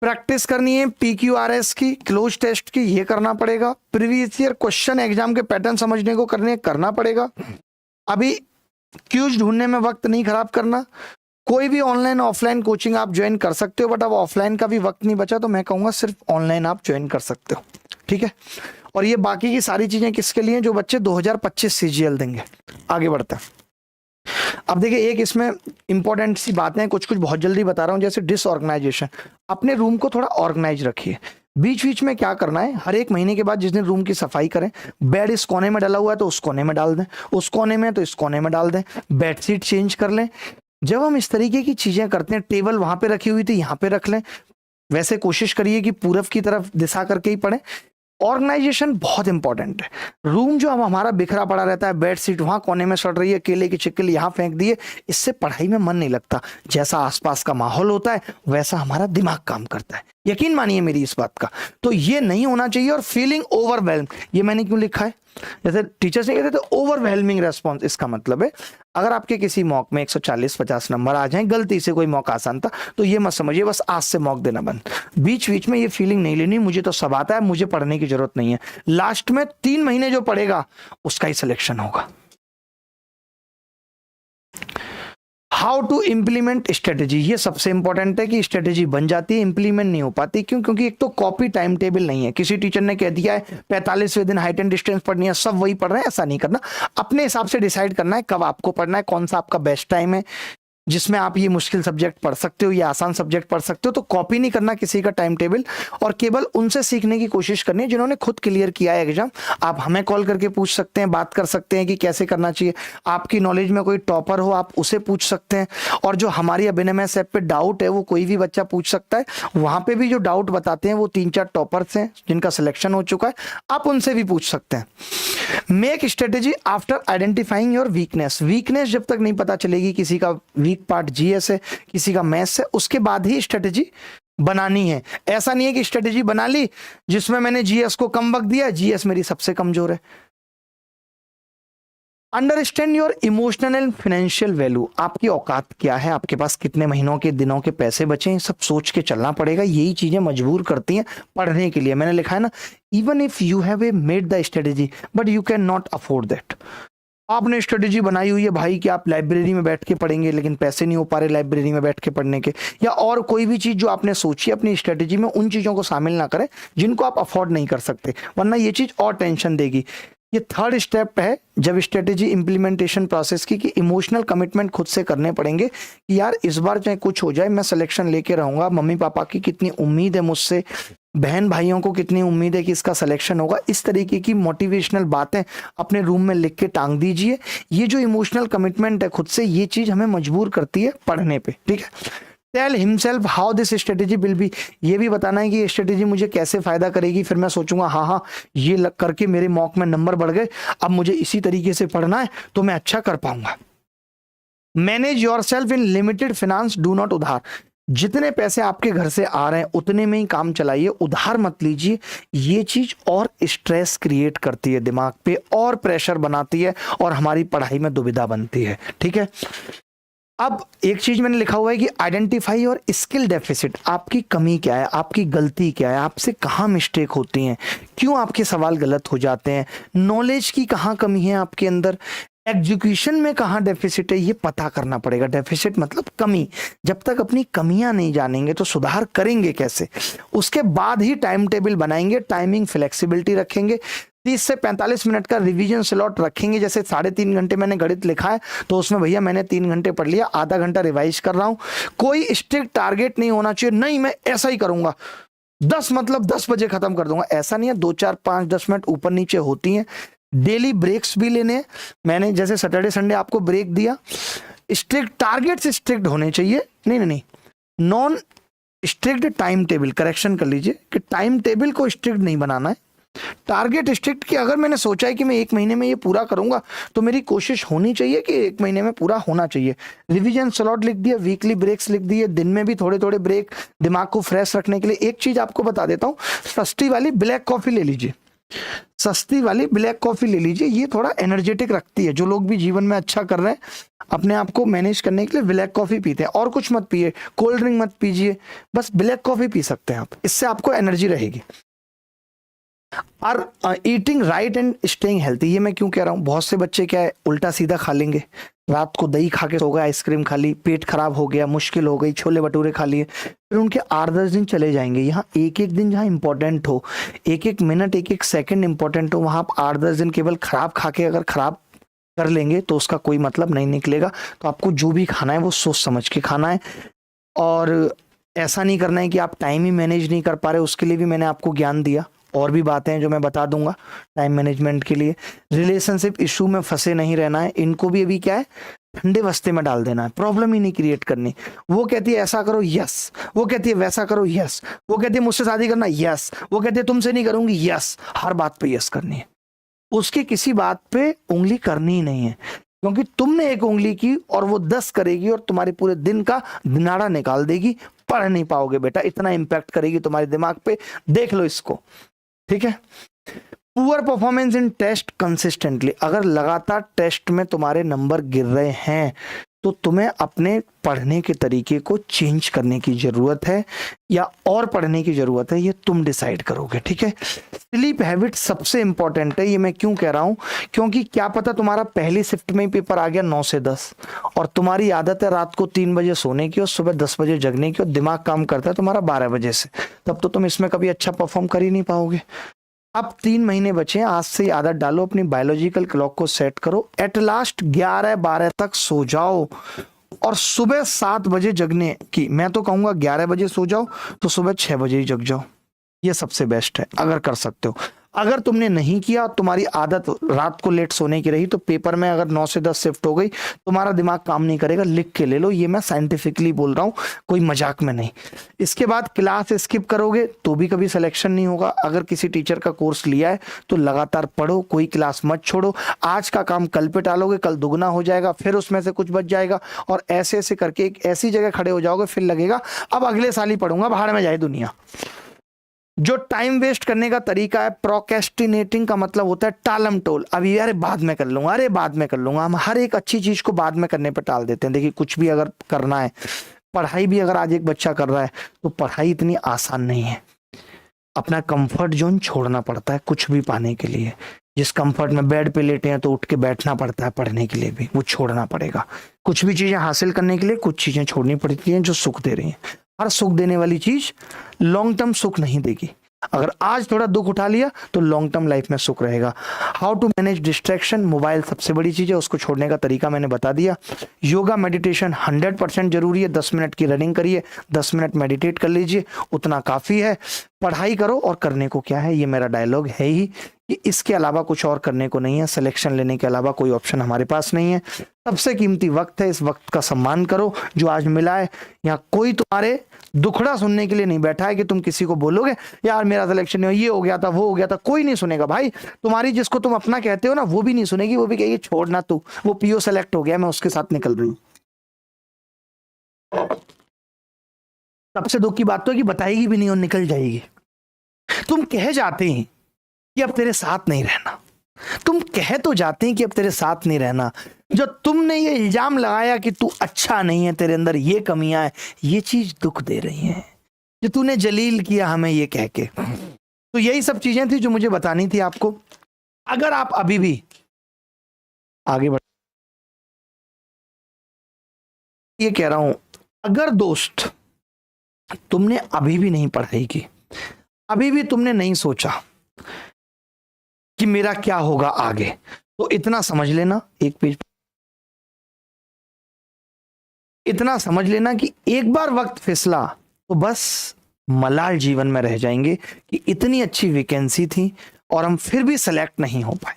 प्रैक्टिस करनी है PQRS की, क्लोज टेस्ट की, ये करना पड़ेगा। प्रीवियस ईयर क्वेश्चन एग्जाम के पैटर्न समझने को करना पड़ेगा। अभी क्यूज ढूंढने में वक्त नहीं खराब करना। कोई भी ऑनलाइन ऑफलाइन कोचिंग आप ज्वाइन कर सकते हो, बट अब ऑफलाइन का भी वक्त नहीं बचा, तो मैं कहूंगा सिर्फ ऑनलाइन आप ज्वाइन कर सकते हो, ठीक है। और ये बाकी की सारी चीजें किसके लिए? जो बच्चे 2025 CGL देंगे। आगे बढ़ते हैं। अब देखिए, एक इसमें इंपॉर्टेंट सी बातें हैं, कुछ कुछ बहुत जल्दी बता रहा हूं, जैसे डिसऑर्गेनाइजेशन। अपने रूम को थोड़ा ऑर्गेनाइज रखिए। बीच बीच में क्या करना है, हर एक महीने के बाद जिस दिन रूम की सफाई करें, बेड इस कोने में डला हुआ है तो उस कोने में डाल दें, उस कोने में तो इस कोने में डाल दें, बेडशीट चेंज कर लें। जब हम इस तरीके की चीजें करते हैं, टेबल वहां पे रखी हुई थी यहां पे रख लें। वैसे कोशिश करिए कि पूरब की तरफ दिशा करके ही पढ़ें। ऑर्गेनाइजेशन बहुत इंपॉर्टेंट है। रूम जो अब हमारा बिखरा पड़ा रहता है, बेड शीट वहां कोने में सड़ रही है, केले की चिक्कली यहाँ फेंक दिए, इससे पढ़ाई में मन नहीं लगता। जैसा आसपास का माहौल होता है वैसा हमारा दिमाग काम करता है, यकीन मानिए मेरी इस बात का। तो ये नहीं होना चाहिए। और फीलिंग ओवरवेल्म, ये मैंने क्यों लिखा है? जैसे टीचर्स ने कहते थे ओवरवेलमिंग रेस्पॉन्स, इसका मतलब है अगर आपके किसी मॉक में 140-50 नंबर आ जाएं, गलती से कोई मॉक आसान था, तो ये मत समझिए बस आज से मॉक देना बंद। बीच बीच में ये फीलिंग नहीं लेनी, मुझे तो सब आता है, मुझे पढ़ने की जरूरत नहीं है। लास्ट में 3 महीने जो पढ़ेगा उसका ही सिलेक्शन होगा। हाउ टू इम्प्लीमेंट स्ट्रेटेजी, ये सबसे इंपॉर्टेंट है कि स्ट्रेटेजी बन जाती है, इंप्लीमेंट नहीं हो पाती। क्यों? क्योंकि एक तो कॉपी टाइम टेबल नहीं है। किसी टीचर ने कह दिया है 45वें दिन हाइट एंड डिस्टेंस पढ़नी है, सब वही पढ़ रहे हैं, ऐसा नहीं करना। अपने हिसाब से डिसाइड करना है कब आपको पढ़ना है, कौन सा आपका बेस्ट टाइम है जिसमें आप ये मुश्किल सब्जेक्ट पढ़ सकते हो, ये आसान सब्जेक्ट पढ़ सकते हो। तो कॉपी नहीं करना किसी का टाइम टेबल, और केवल उनसे सीखने की कोशिश करनी है जिन्होंने खुद क्लियर किया है एग्जाम। आप हमें कॉल करके पूछ सकते हैं, बात कर सकते हैं कि कैसे करना चाहिए। आपकी नॉलेज में कोई टॉपर हो, आप उसे पूछ सकते हैं। और जो हमारी अभिनव ऐप पे डाउट है वो कोई भी बच्चा पूछ सकता है। वहां पे भी जो डाउट बताते हैं वो 3-4 टॉपर्स हैं जिनका सिलेक्शन हो चुका है, आप उनसे भी पूछ सकते हैं। Make strategy after identifying your weakness. Weakness जब तक नहीं पता चलेगी, किसी का वीक पार्ट GS है, किसी का मैथ्स है, उसके बाद ही स्ट्रेटेजी बनानी है। ऐसा नहीं है कि स्ट्रेटेजी बना ली जिसमें मैंने GS को कम वक्त दिया, GS मेरी सबसे कमजोर है। Understand your emotional and financial value. आपकी औकात क्या है, आपके पास कितने महीनों के दिनों के पैसे बचे हैं, सब सोच के चलना पड़ेगा। यही चीजें मजबूर करती हैं पढ़ने के लिए। मैंने लिखा है ना, even if you have a made the strategy but you can not afford that. आपने स्ट्रेटेजी बनाई हुई है भाई कि आप लाइब्रेरी में बैठ के पढ़ेंगे, लेकिन पैसे नहीं हो पा रहे लाइब्रेरी में बैठ के पढ़ने के, या और कोई भी चीज जो आपने सोची अपनी स्ट्रेटेजी में, उन चीजों को शामिल ना करें जिनको आप अफोर्ड नहीं कर सकते, वरना ये चीज और टेंशन देगी। ये थर्ड स्टेप है जब स्ट्रेटेजी इंप्लीमेंटेशन प्रोसेस की, कि इमोशनल कमिटमेंट खुद से करने पड़ेंगे कि यार इस बार चाहे कुछ हो जाए मैं सिलेक्शन लेके रहूंगा। मम्मी पापा की कितनी उम्मीद है मुझसे, बहन भाइयों को कितनी उम्मीद है कि इसका सिलेक्शन होगा। इस तरीके की मोटिवेशनल बातें अपने रूम में लिख के टांग दीजिए। ये जो इमोशनल कमिटमेंट है खुद से, ये चीज हमें मजबूर करती है पढ़ने पे, ठीक है। Tell himself how this strategy will be. ये भी बताना है कि ये स्ट्रेटेजी मुझे कैसे फायदा करेगी। फिर मैं सोचूंगा हाँ ये करके मेरे मॉक में नंबर बढ़ गए, अब मुझे इसी तरीके से पढ़ना है तो मैं अच्छा कर पाऊंगा। Manage yourself in limited finance, do not उधार। जितने पैसे आपके घर से आ रहे हैं उतने में ही काम चलाइए, उधार मत लीजिए। ये चीज और स्ट्रेस क्रिएट करती है दिमाग पे, और प्रेशर बनाती है, और हमारी पढ़ाई में दुविधा बनती है, ठीक है। अब एक चीज मैंने लिखा हुआ है कि आइडेंटिफाई और स्किल डेफिसिट। आपकी कमी क्या है, आपकी गलती क्या है, आपसे कहाँ मिस्टेक होती हैं, क्यों आपके सवाल गलत हो जाते हैं, नॉलेज की कहाँ कमी है आपके अंदर, एग्जीक्यूशन में कहाँ डेफिसिट है, ये पता करना पड़ेगा। डेफिसिट मतलब कमी। जब तक अपनी कमियां नहीं जानेंगे तो सुधार करेंगे कैसे? उसके बाद ही टाइम टेबल बनाएंगे, टाइमिंग फ्लेक्सिबिलिटी रखेंगे, 30 से 45 मिनट का रिवीजन स्लॉट रखेंगे। जैसे 3.5 घंटे मैंने गणित लिखा है तो उसमें भैया मैंने 3 घंटे पढ़ लिया, आधा घंटा रिवाइज कर रहा हूं। कोई स्ट्रिक्ट टारगेट नहीं होना चाहिए, नहीं मैं ऐसा ही करूंगा, 10 मतलब 10 बजे खत्म कर दूंगा, ऐसा नहीं है। 2, 4, 5, 10 मिनट ऊपर नीचे होती हैं। डेली ब्रेक्स भी लेने हैं। मैंने जैसे सैटरडे संडे आपको ब्रेक दिया। स्ट्रिक्ट टारगेट से स्ट्रिक्ट होने चाहिए, नहीं non strict time table. Correction कर लीजिए कि टाइम टेबल को स्ट्रिक्ट नहीं बनाना है, टारगेट स्ट्रिक्ट कि अगर मैंने सोचा है कि मैं 1 महीने में ये पूरा करूंगा तो मेरी कोशिश होनी चाहिए कि 1 महीने में पूरा होना चाहिए। रिवीजन स्लॉट लिख दिया, वीकली ब्रेक्स लिख दिए, दिन में भी थोड़े थोड़े ब्रेक दिमाग को फ्रेश रखने के लिए। एक चीज आपको बता देता हूँ, सस्ती वाली ब्लैक कॉफी ले लीजिए, सस्ती वाली ब्लैक कॉफी ले लीजिए, ये थोड़ा एनर्जेटिक रखती है। जो लोग भी जीवन में अच्छा कर रहे हैं अपने आप को मैनेज करने के लिए ब्लैक कॉफी पीते हैं, और कुछ मत पिए, कोल्ड ड्रिंक मत पीजिए, बस ब्लैक कॉफी पी सकते हैं आप, इससे आपको एनर्जी रहेगी। और eating right and staying healthy, ये मैं क्यों कह रहा हूँ, बहुत से बच्चे क्या है उल्टा सीधा खा लेंगे, रात को दही खा के सो गए, आइसक्रीम खा ली, पेट खराब हो गया, मुश्किल हो गई, छोले भटूरे खा लिए, फिर उनके 8-10 दिन चले जाएंगे। यहाँ एक एक दिन जहाँ इंपॉर्टेंट हो, एक एक मिनट एक एक सेकंड इंपॉर्टेंट हो, वहाँ आप 8-10 दिन केवल खराब खा के अगर खराब कर लेंगे तो उसका कोई मतलब नहीं निकलेगा। तो आपको जो भी खाना है वो सोच समझ के खाना है, और ऐसा नहीं करना है कि आप टाइम ही मैनेज नहीं कर पा रहे। उसके लिए भी मैंने आपको ज्ञान दिया, और भी बातें हैं जो मैं बता दूंगा टाइम मैनेजमेंट के लिए। रिलेशनशिप इशू में फंसे नहीं रहना है, इनको भी अभी क्या है ठंडे बस्ते में डाल देना है, प्रॉब्लम ही नहीं क्रिएट करनी। वो कहती है ऐसा करो, यस, वो कहती है वैसा करो, यस, वो कहती है मुझसे शादी करना, यस, वो कहती है तुमसे नहीं करूंगी, यस, हर बात पे यस करनी है। उसकी किसी बात पे उंगली करनी ही नहीं है, क्योंकि तुमने एक उंगली की और वो 10 करेगी और तुम्हारे पूरे दिन का दिनाड़ा निकाल देगी। पढ़ नहीं पाओगे बेटा, इतना इंपैक्ट करेगी तुम्हारे दिमाग पे, देख लो इसको, ठीक है। Poor performance in test consistently, अगर लगातार टेस्ट में तुम्हारे नंबर गिर रहे हैं तो तुम्हें अपने पढ़ने के तरीके को चेंज करने की जरूरत है या और पढ़ने की जरूरत है, ये तुम डिसाइड करोगे, ठीक है। स्लीप हैबिट सबसे इंपॉर्टेंट है, ये मैं क्यों कह रहा हूं, क्योंकि क्या पता तुम्हारा पहली शिफ्ट में ही पेपर आ गया 9 से 10 और तुम्हारी आदत है रात को 3 बजे सोने की और सुबह 10 बजे जगने की और दिमाग काम करता है तुम्हारा 12 बजे से, तब तो तुम इसमें कभी अच्छा परफॉर्म कर ही नहीं पाओगे। अब 3 महीने बचे, आज से आदत डालो, अपनी बायोलॉजिकल क्लॉक को सेट करो, एट लास्ट 11-12 तक सो जाओ और सुबह 7 बजे जगने की। मैं तो कहूंगा 11 बजे सो जाओ तो सुबह 6 बजे ही जग जाओ, ये सबसे बेस्ट है अगर कर सकते हो। अगर तुमने नहीं किया, तुम्हारी आदत रात को लेट सोने की रही, तो पेपर में अगर 9 से 10 शिफ्ट हो गई, तुम्हारा दिमाग काम नहीं करेगा। लिख के ले लो, ये मैं साइंटिफिकली बोल रहा हूँ, कोई मजाक में नहीं। इसके बाद क्लास स्किप करोगे तो भी कभी सिलेक्शन नहीं होगा। अगर किसी टीचर का कोर्स लिया है तो लगातार पढ़ो, कोई क्लास मत छोड़ो। आज का काम कल पे टालोगे, कल दुगना हो जाएगा, फिर उसमें से कुछ बच जाएगा और ऐसे ऐसे करके एक ऐसी जगह खड़े हो जाओगे, फिर लगेगा अब अगले साल ही पढ़ूंगा, भाड़ में जाए दुनिया। जो टाइम वेस्ट करने का तरीका है, प्रोक्रेस्टिनेटिंग का मतलब होता है टालम टोल, अभी अरे बाद में कर लूंगा, अरे बाद में कर लूंगा। हम हर एक अच्छी चीज को बाद में करने पर टाल देते हैं। देखिए कुछ भी अगर करना है, पढ़ाई भी अगर आज एक बच्चा कर रहा है तो पढ़ाई इतनी आसान नहीं है। अपना कंफर्ट जोन छोड़ना पड़ता है कुछ भी पाने के लिए। जिस कंफर्ट में बेड पे लेटे हैं तो उठ के बैठना पड़ता है पढ़ने के लिए भी, वो छोड़ना पड़ेगा। कुछ भी चीजें हासिल करने के लिए कुछ चीजें छोड़नी पड़ती हैं जो सुख दे रही हैं। हर सुख देने वाली चीज लॉन्ग टर्म सुख नहीं देगी। अगर आज थोड़ा दुख उठा लिया तो लॉन्ग टर्म लाइफ में सुख रहेगा। How to manage distraction, mobile सबसे बड़ी चीज है, उसको छोड़ने का तरीका मैंने बता दिया। योगा मेडिटेशन 100% जरूरी है। 10 मिनट की रनिंग करिए, 10 मिनट मेडिटेट कर लीजिए, उतना काफी है। पढ़ाई करो, और करने को क्या है, ये मेरा डायलॉग है ही कि इसके अलावा कुछ और करने को नहीं है। सिलेक्शन लेने के अलावा कोई ऑप्शन हमारे पास नहीं है। सबसे कीमती वक्त है, इस वक्त का सम्मान करो जो आज मिला है। यहाँ कोई तुम्हारे दुखड़ा सुनने के लिए नहीं बैठा है कि तुम किसी को बोलोगे यार मेरा सिलेक्शन नहीं, ये हो गया था, वो हो गया था। कोई नहीं सुनेगा भाई। तुम्हारी जिसको तुम अपना कहते हो ना, वो भी नहीं सुनेगी, वो भी कहेगी छोड़ना तू, वो पीओ सेलेक्ट हो गया, मैं उसके साथ निकल रही हूँ। सबसे दुख की बात तो है कि बताएगी भी नहीं और निकल जाएगी। तुम कह जाते हैं कि अब तेरे साथ नहीं रहना, तुम कह तो जाते हैं कि अब तेरे साथ नहीं रहना। जो तुमने ये इल्जाम लगाया कि तू अच्छा नहीं है, तेरे अंदर ये कमियां है, ये चीज दुख दे रही है। जो तूने जलील किया हमें ये कह के, तो यही सब चीजें थी जो मुझे बतानी थी आपको। अगर आप अभी भी आगे बढ़, ये कह रहा हूं, अगर दोस्त तुमने अभी भी नहीं पढ़ाई की, अभी भी तुमने नहीं सोचा कि मेरा क्या होगा आगे, तो इतना समझ लेना, एक पेज इतना समझ लेना कि एक बार वक्त फिसला तो बस मलाल जीवन में रह जाएंगे कि इतनी अच्छी वैकेंसी थी और हम फिर भी सेलेक्ट नहीं हो पाए।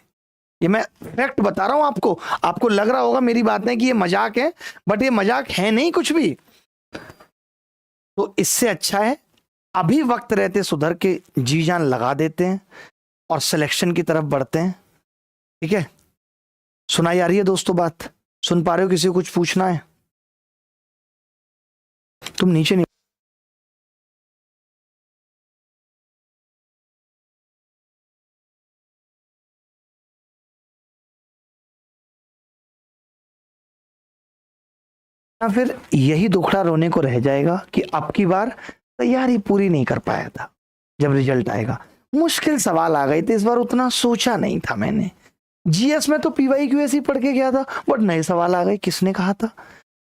ये मैं फैक्ट बता रहा हूं आपको। आपको लग रहा होगा मेरी बातें कि ये मजाक है, बट ये मजाक है नहीं कुछ भी। तो इससे अच्छा है अभी वक्त रहते सुधर के जी जान लगा देते हैं और सिलेक्शन की तरफ बढ़ते हैं। ठीक है, सुनाई आ रही है दोस्तों बात? सुन पा रहे हो? किसी को कुछ पूछना है? तुम नीचे नहीं, या फिर यही दुखड़ा रोने को रह जाएगा कि अब की बार तैयारी पूरी नहीं कर पाया था। जब रिजल्ट आएगा मुश्किल सवाल आ गए थे, इस बार उतना सोचा नहीं था मैंने। जीएस में तो पीवाईक्यू पढ़ के गया था, बट नए सवाल आ गए। किसने कहा था?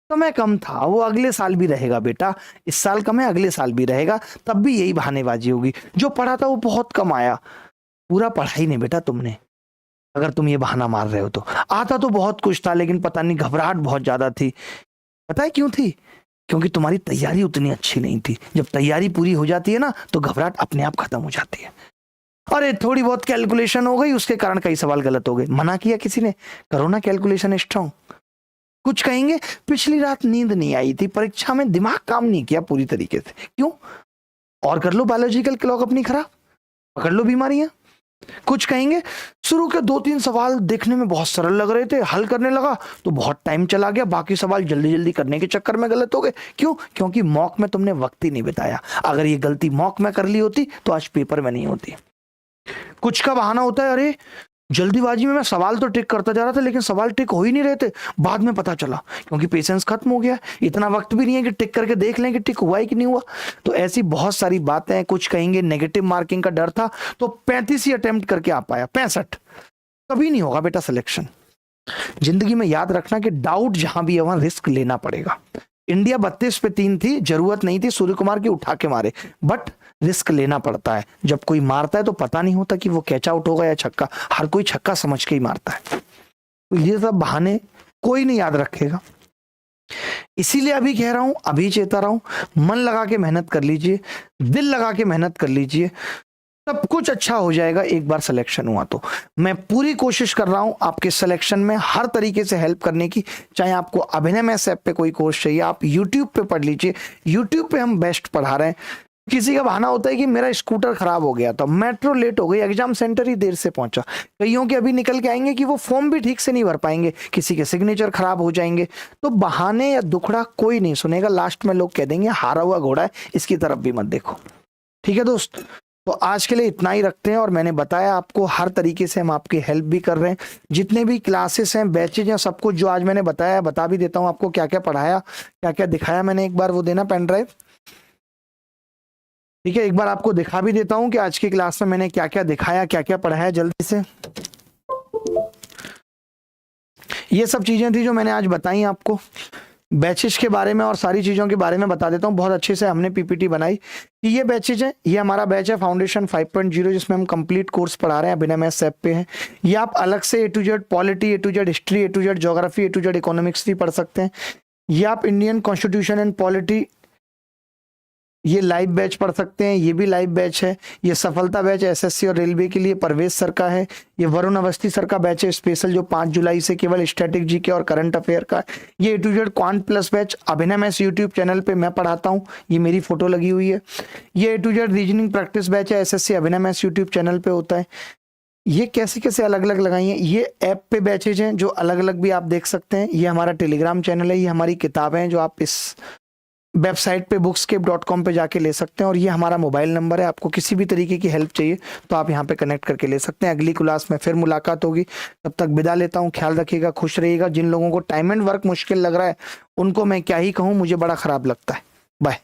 समय कम था, वो अगले साल भी रहेगा बेटा। इस साल कम है, अगले साल भी रहेगा, तब भी यही बहानेबाजी होगी। जो पढ़ा था वो बहुत कम आया, पूरा पढ़ा ही नहीं बेटा तुमने। अगर तुम ये बहाना मार रहे हो तो आता तो बहुत कुछ था, लेकिन पता नहीं घबराहट बहुत ज्यादा थी। पता है क्यों थी? क्योंकि तुम्हारी तैयारी उतनी अच्छी नहीं थी। जब तैयारी पूरी हो जाती है ना तो घबराहट अपने आप खत्म हो जाती है। अरे थोड़ी बहुत कैलकुलेशन हो गई, उसके कारण कई सवाल गलत हो गए। मना किया किसी ने? करो ना कैलकुलेशन स्ट्रॉन्ग। कुछ कहेंगे पिछली रात नींद नहीं आई थी, परीक्षा में दिमाग काम नहीं किया पूरी तरीके से। क्यों? और कर लो बायोलॉजिकल क्लॉक अपनी खराब, पकड़ लो बीमारियां। कुछ कहेंगे शुरू के 2-3 सवाल देखने में बहुत सरल लग रहे थे, हल करने लगा तो बहुत टाइम चला गया, बाकी सवाल जल्दी जल्दी करने के चक्कर में गलत हो गए। क्यों? क्योंकि मॉक में तुमने वक्त ही नहीं बिताया। अगर ये गलती मॉक में कर ली होती तो आज पेपर में नहीं होती। कुछ का बहाना होता है, अरे जल्दीबाजी में मैं सवाल तो टिक करता जा रहा था लेकिन सवाल टिक हो ही नहीं रहे थे, बाद में पता चला। क्योंकि पेशेंस खत्म हो गया, इतना वक्त भी नहीं है कि टिक करके देख लें कि टिक हुआ है कि नहीं हुआ। तो ऐसी बहुत सारी बातें हैं। कुछ कहेंगे नेगेटिव मार्किंग का डर था तो 35 ही अटेम्प्ट करके आ पाया, 65। कभी नहीं होगा बेटा सिलेक्शन। जिंदगी में याद रखना कि डाउट जहां भी है वहां रिस्क लेना पड़ेगा। इंडिया 32 पे 3 थी, जरूरत नहीं थी सूर्य कुमार की उठा के मारे, बट रिस्क लेना पड़ता है। जब कोई मारता है तो पता नहीं होता कि वो कैच आउट होगा या छक्का, हर कोई छक्का समझ के ही मारता है। तो ये सब बहाने कोई नहीं याद रखेगा। इसीलिए अभी कह रहा हूं, अभी चेता रहा हूं, मन लगा के मेहनत कर लीजिए, दिल लगा के मेहनत कर लीजिए, सब कुछ अच्छा हो जाएगा। एक बार सिलेक्शन हुआ तो मैं पूरी कोशिश कर रहा हूं आपके सिलेक्शन में हर तरीके से हेल्प करने की। चाहे आपको अभिनय मैथ्स ऐप पे कोई कोर्स चाहिए, आप यूट्यूब पे पढ़ लीजिए। यूट्यूब पे हम बेस्ट पढ़ा रहे हैं। किसी का बहाना होता है कि मेरा स्कूटर खराब हो गया था, मेट्रो लेट हो गई, एग्जाम सेंटर ही देर से पहुंचा। कईयों के अभी निकल के आएंगे कि वो फॉर्म भी ठीक से नहीं भर पाएंगे, किसी के सिग्नेचर खराब हो जाएंगे। तो बहाने या दुखड़ा कोई नहीं सुनेगा। लास्ट में लोग कह देंगे हारा हुआ घोड़ा है, इसकी तरफ भी मत देखो। ठीक है दोस्त, तो आज के लिए इतना ही रखते हैं। और मैंने बताया आपको हर तरीके से हम आपकी हेल्प भी कर रहे हैं। जितने भी क्लासेस हैं, बैचेज हैं, सब कुछ जो आज मैंने बताया, बता भी देता हूं आपको क्या क्या पढ़ाया, क्या क्या दिखाया मैंने। एक बार वो देना पेन ड्राइव। ठीक है, एक बार आपको दिखा भी देता हूं कि आज की क्लास में मैंने क्या क्या दिखाया, क्या क्या पढ़ाया। जल्दी से ये सब चीजें थी जो मैंने आज बताई आपको। बैचेस के बारे में और सारी चीज़ों के बारे में बता देता हूँ। बहुत अच्छे से हमने पीपीटी बनाई कि ये बैचेज है। ये हमारा बैच है फाउंडेशन 5.0, जिसमें हम कंप्लीट कोर्स पढ़ा रहे हैं, अभिनय मैथ्स ऐप पे है। ये आप अलग से A to Z polity, A to Z history, A to Z geography, A to Z economics भी पढ़ सकते हैं। ये आप इंडियन कॉन्स्टिट्यूशन एंड पॉलिटी, ये लाइव बैच पढ़ सकते हैं। ये भी लाइव बैच है। ये सफलता बैच एसएससी और रेलवे के लिए परवेज सर का है। ये वरुण अवस्थी सर का बैच है स्पेशल, जो 5 जुलाई से केवल स्टैटिक जीके और करंट अफेयर का है। ये A to Z quant plus batch अभिनय मैथ्स यूट्यूब चैनल पे मैं पढ़ाता हूँ, ये मेरी फोटो लगी हुई है। ये A to Z reasoning practice batch है एसएससी अभिनय मैथ्स यूट्यूब चैनल पे होता है। ये कैसे कैसे अलग अलग लगाई हैं। ये ऐप पे बैचेज हैं जो अलग अलग भी आप देख सकते हैं। ये हमारा टेलीग्राम चैनल है। ये हमारी किताबें हैं जो आप इस वेबसाइट पे bookscape.com पे जाके ले सकते हैं। और ये हमारा मोबाइल नंबर है। आपको किसी भी तरीके की हेल्प चाहिए तो आप यहाँ पे कनेक्ट करके ले सकते हैं। अगली क्लास में फिर मुलाकात होगी, तब तक विदा लेता हूँ। ख्याल रखिएगा, खुश रहिएगा। जिन लोगों को टाइम एंड वर्क मुश्किल लग रहा है उनको मैं क्या ही कहूँ, मुझे बड़ा खराब लगता है। बाय।